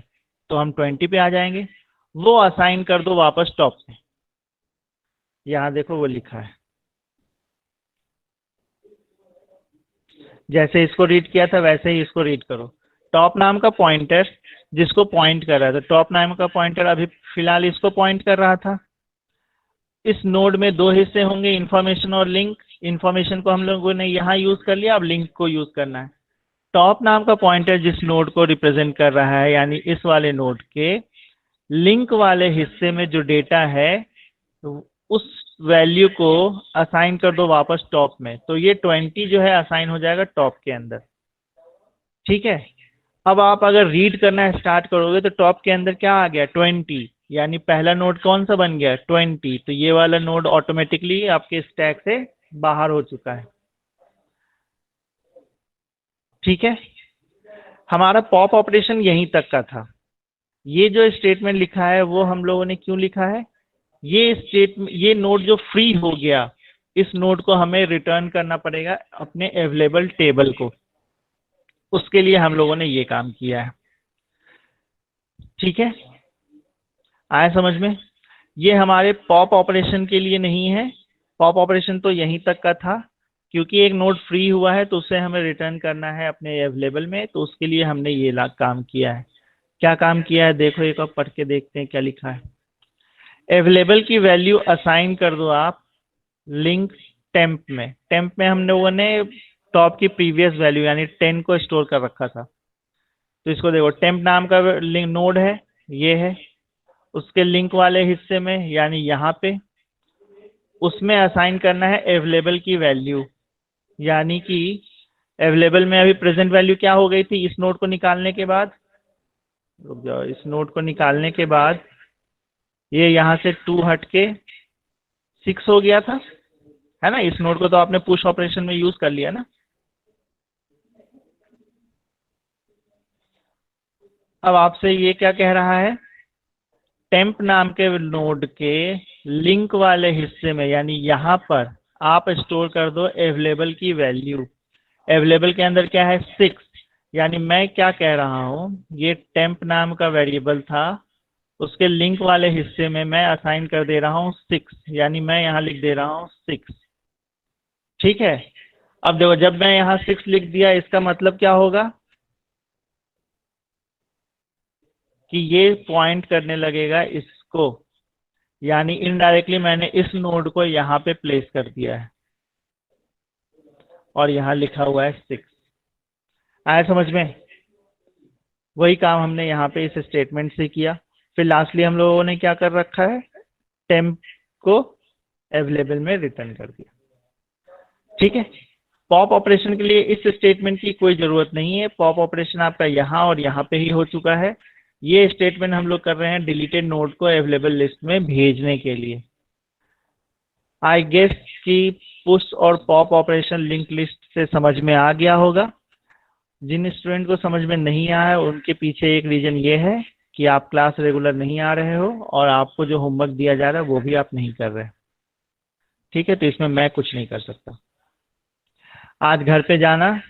तो हम 20 पे आ जाएंगे। वो असाइन कर दो वापस टॉप से। यहाँ देखो वो लिखा है, जैसे इसको रीड किया था वैसे ही इसको रीड करो। टॉप नाम का पॉइंटर जिसको पॉइंट कर रहा था, टॉप नाम का पॉइंटर अभी फिलहाल इसको पॉइंट कर रहा था। इस नोड में दो हिस्से होंगे, इंफॉर्मेशन और लिंक। इंफॉर्मेशन को हम लोगों ने यहाँ यूज कर लिया, अब लिंक को यूज करना है। टॉप नाम का पॉइंटर जिस नोड को रिप्रेजेंट कर रहा है, यानी इस वाले नोड के लिंक वाले हिस्से में जो डेटा है उस वैल्यू को असाइन कर दो वापस टॉप में, तो ये 20 जो है असाइन हो जाएगा टॉप के अंदर। ठीक है, अब आप अगर रीड करना स्टार्ट करोगे तो टॉप के अंदर क्या आ गया 20, यानी पहला नोड कौन सा बन गया 20, तो ये वाला नोड ऑटोमेटिकली आपके स्टैक से बाहर हो चुका है। ठीक है, हमारा पॉप ऑपरेशन यहीं तक का था। ये जो स्टेटमेंट लिखा है वो हम लोगों ने क्यों लिखा है, ये नोड जो फ्री हो गया, इस नोड को हमें रिटर्न करना पड़ेगा अपने अवेलेबल टेबल को, उसके लिए हम लोगों ने ये काम किया है। ठीक है, आया समझ में। ये हमारे पॉप ऑपरेशन के लिए नहीं है, पॉप ऑपरेशन तो यहीं तक का था, क्योंकि एक नोड फ्री हुआ है तो उसे हमें रिटर्न करना है अपने अवेलेबल में, तो उसके लिए हमने ये काम किया है। क्या काम किया है देखो, एक बार पढ़ के देखते हैं क्या लिखा है। अवेलेबल की वैल्यू असाइन कर दो आप लिंक टेम्प में। टेम्प में हम लोगों ने टॉप की प्रीवियस वैल्यू यानी 10 को स्टोर कर रखा था, तो इसको देखो टेम्प नाम का लिंक नोड है, ये है, उसके लिंक वाले हिस्से में यानी यहाँ पे उसमें असाइन करना है अवेलेबल की वैल्यू, यानी कि अवेलेबल में अभी प्रेजेंट वैल्यू क्या हो गई थी इस नोड को निकालने के बाद, रुक जाओ, इस नोड को निकालने के बाद ये यहाँ से 2 हट के 6 हो गया था, है ना। इस नोड को तो आपने पुश ऑपरेशन में यूज कर लिया ना। अब आपसे ये क्या कह रहा है, टेम्प नाम के नोड के लिंक वाले हिस्से में यानी यहाँ पर आप स्टोर कर दो अवेलेबल की वैल्यू। अवेलेबल के अंदर क्या है 6, यानी मैं क्या कह रहा हूँ, ये टेम्प नाम का वेरिएबल था, उसके लिंक वाले हिस्से में मैं असाइन कर दे रहा हूँ 6, यानी मैं यहाँ लिख दे रहा हूँ 6। ठीक है, अब देखो जब मैं यहाँ 6 लिख दिया इसका मतलब क्या होगा कि ये पॉइंट करने लगेगा इसको, यानी इनडायरेक्टली मैंने इस नोड को यहाँ पे प्लेस कर दिया है और यहाँ लिखा हुआ है 6। आया समझ में। वही काम हमने यहाँ पे इस स्टेटमेंट से किया। फिर लास्टली हम लोगों ने क्या कर रखा है, टेम्प को अवेलेबल में रिटर्न कर दिया। ठीक है, पॉप ऑपरेशन के लिए इस स्टेटमेंट की कोई जरूरत नहीं है, पॉप ऑपरेशन आपका यहाँ और यहाँ पे ही हो चुका है। ये स्टेटमेंट हम लोग कर रहे हैं डिलीटेड नोड को अवेलेबल लिस्ट में भेजने के लिए। आई गेस कि पुश और पॉप ऑपरेशन लिंक लिस्ट से समझ में आ गया होगा। जिन स्टूडेंट को समझ में नहीं आया उनके पीछे एक रीजन ये है कि आप क्लास रेगुलर नहीं आ रहे हो और आपको जो होमवर्क दिया जा रहा है वो भी आप नहीं कर रहे। ठीक है, तो इसमें मैं कुछ नहीं कर सकता। आज घर पे जाना,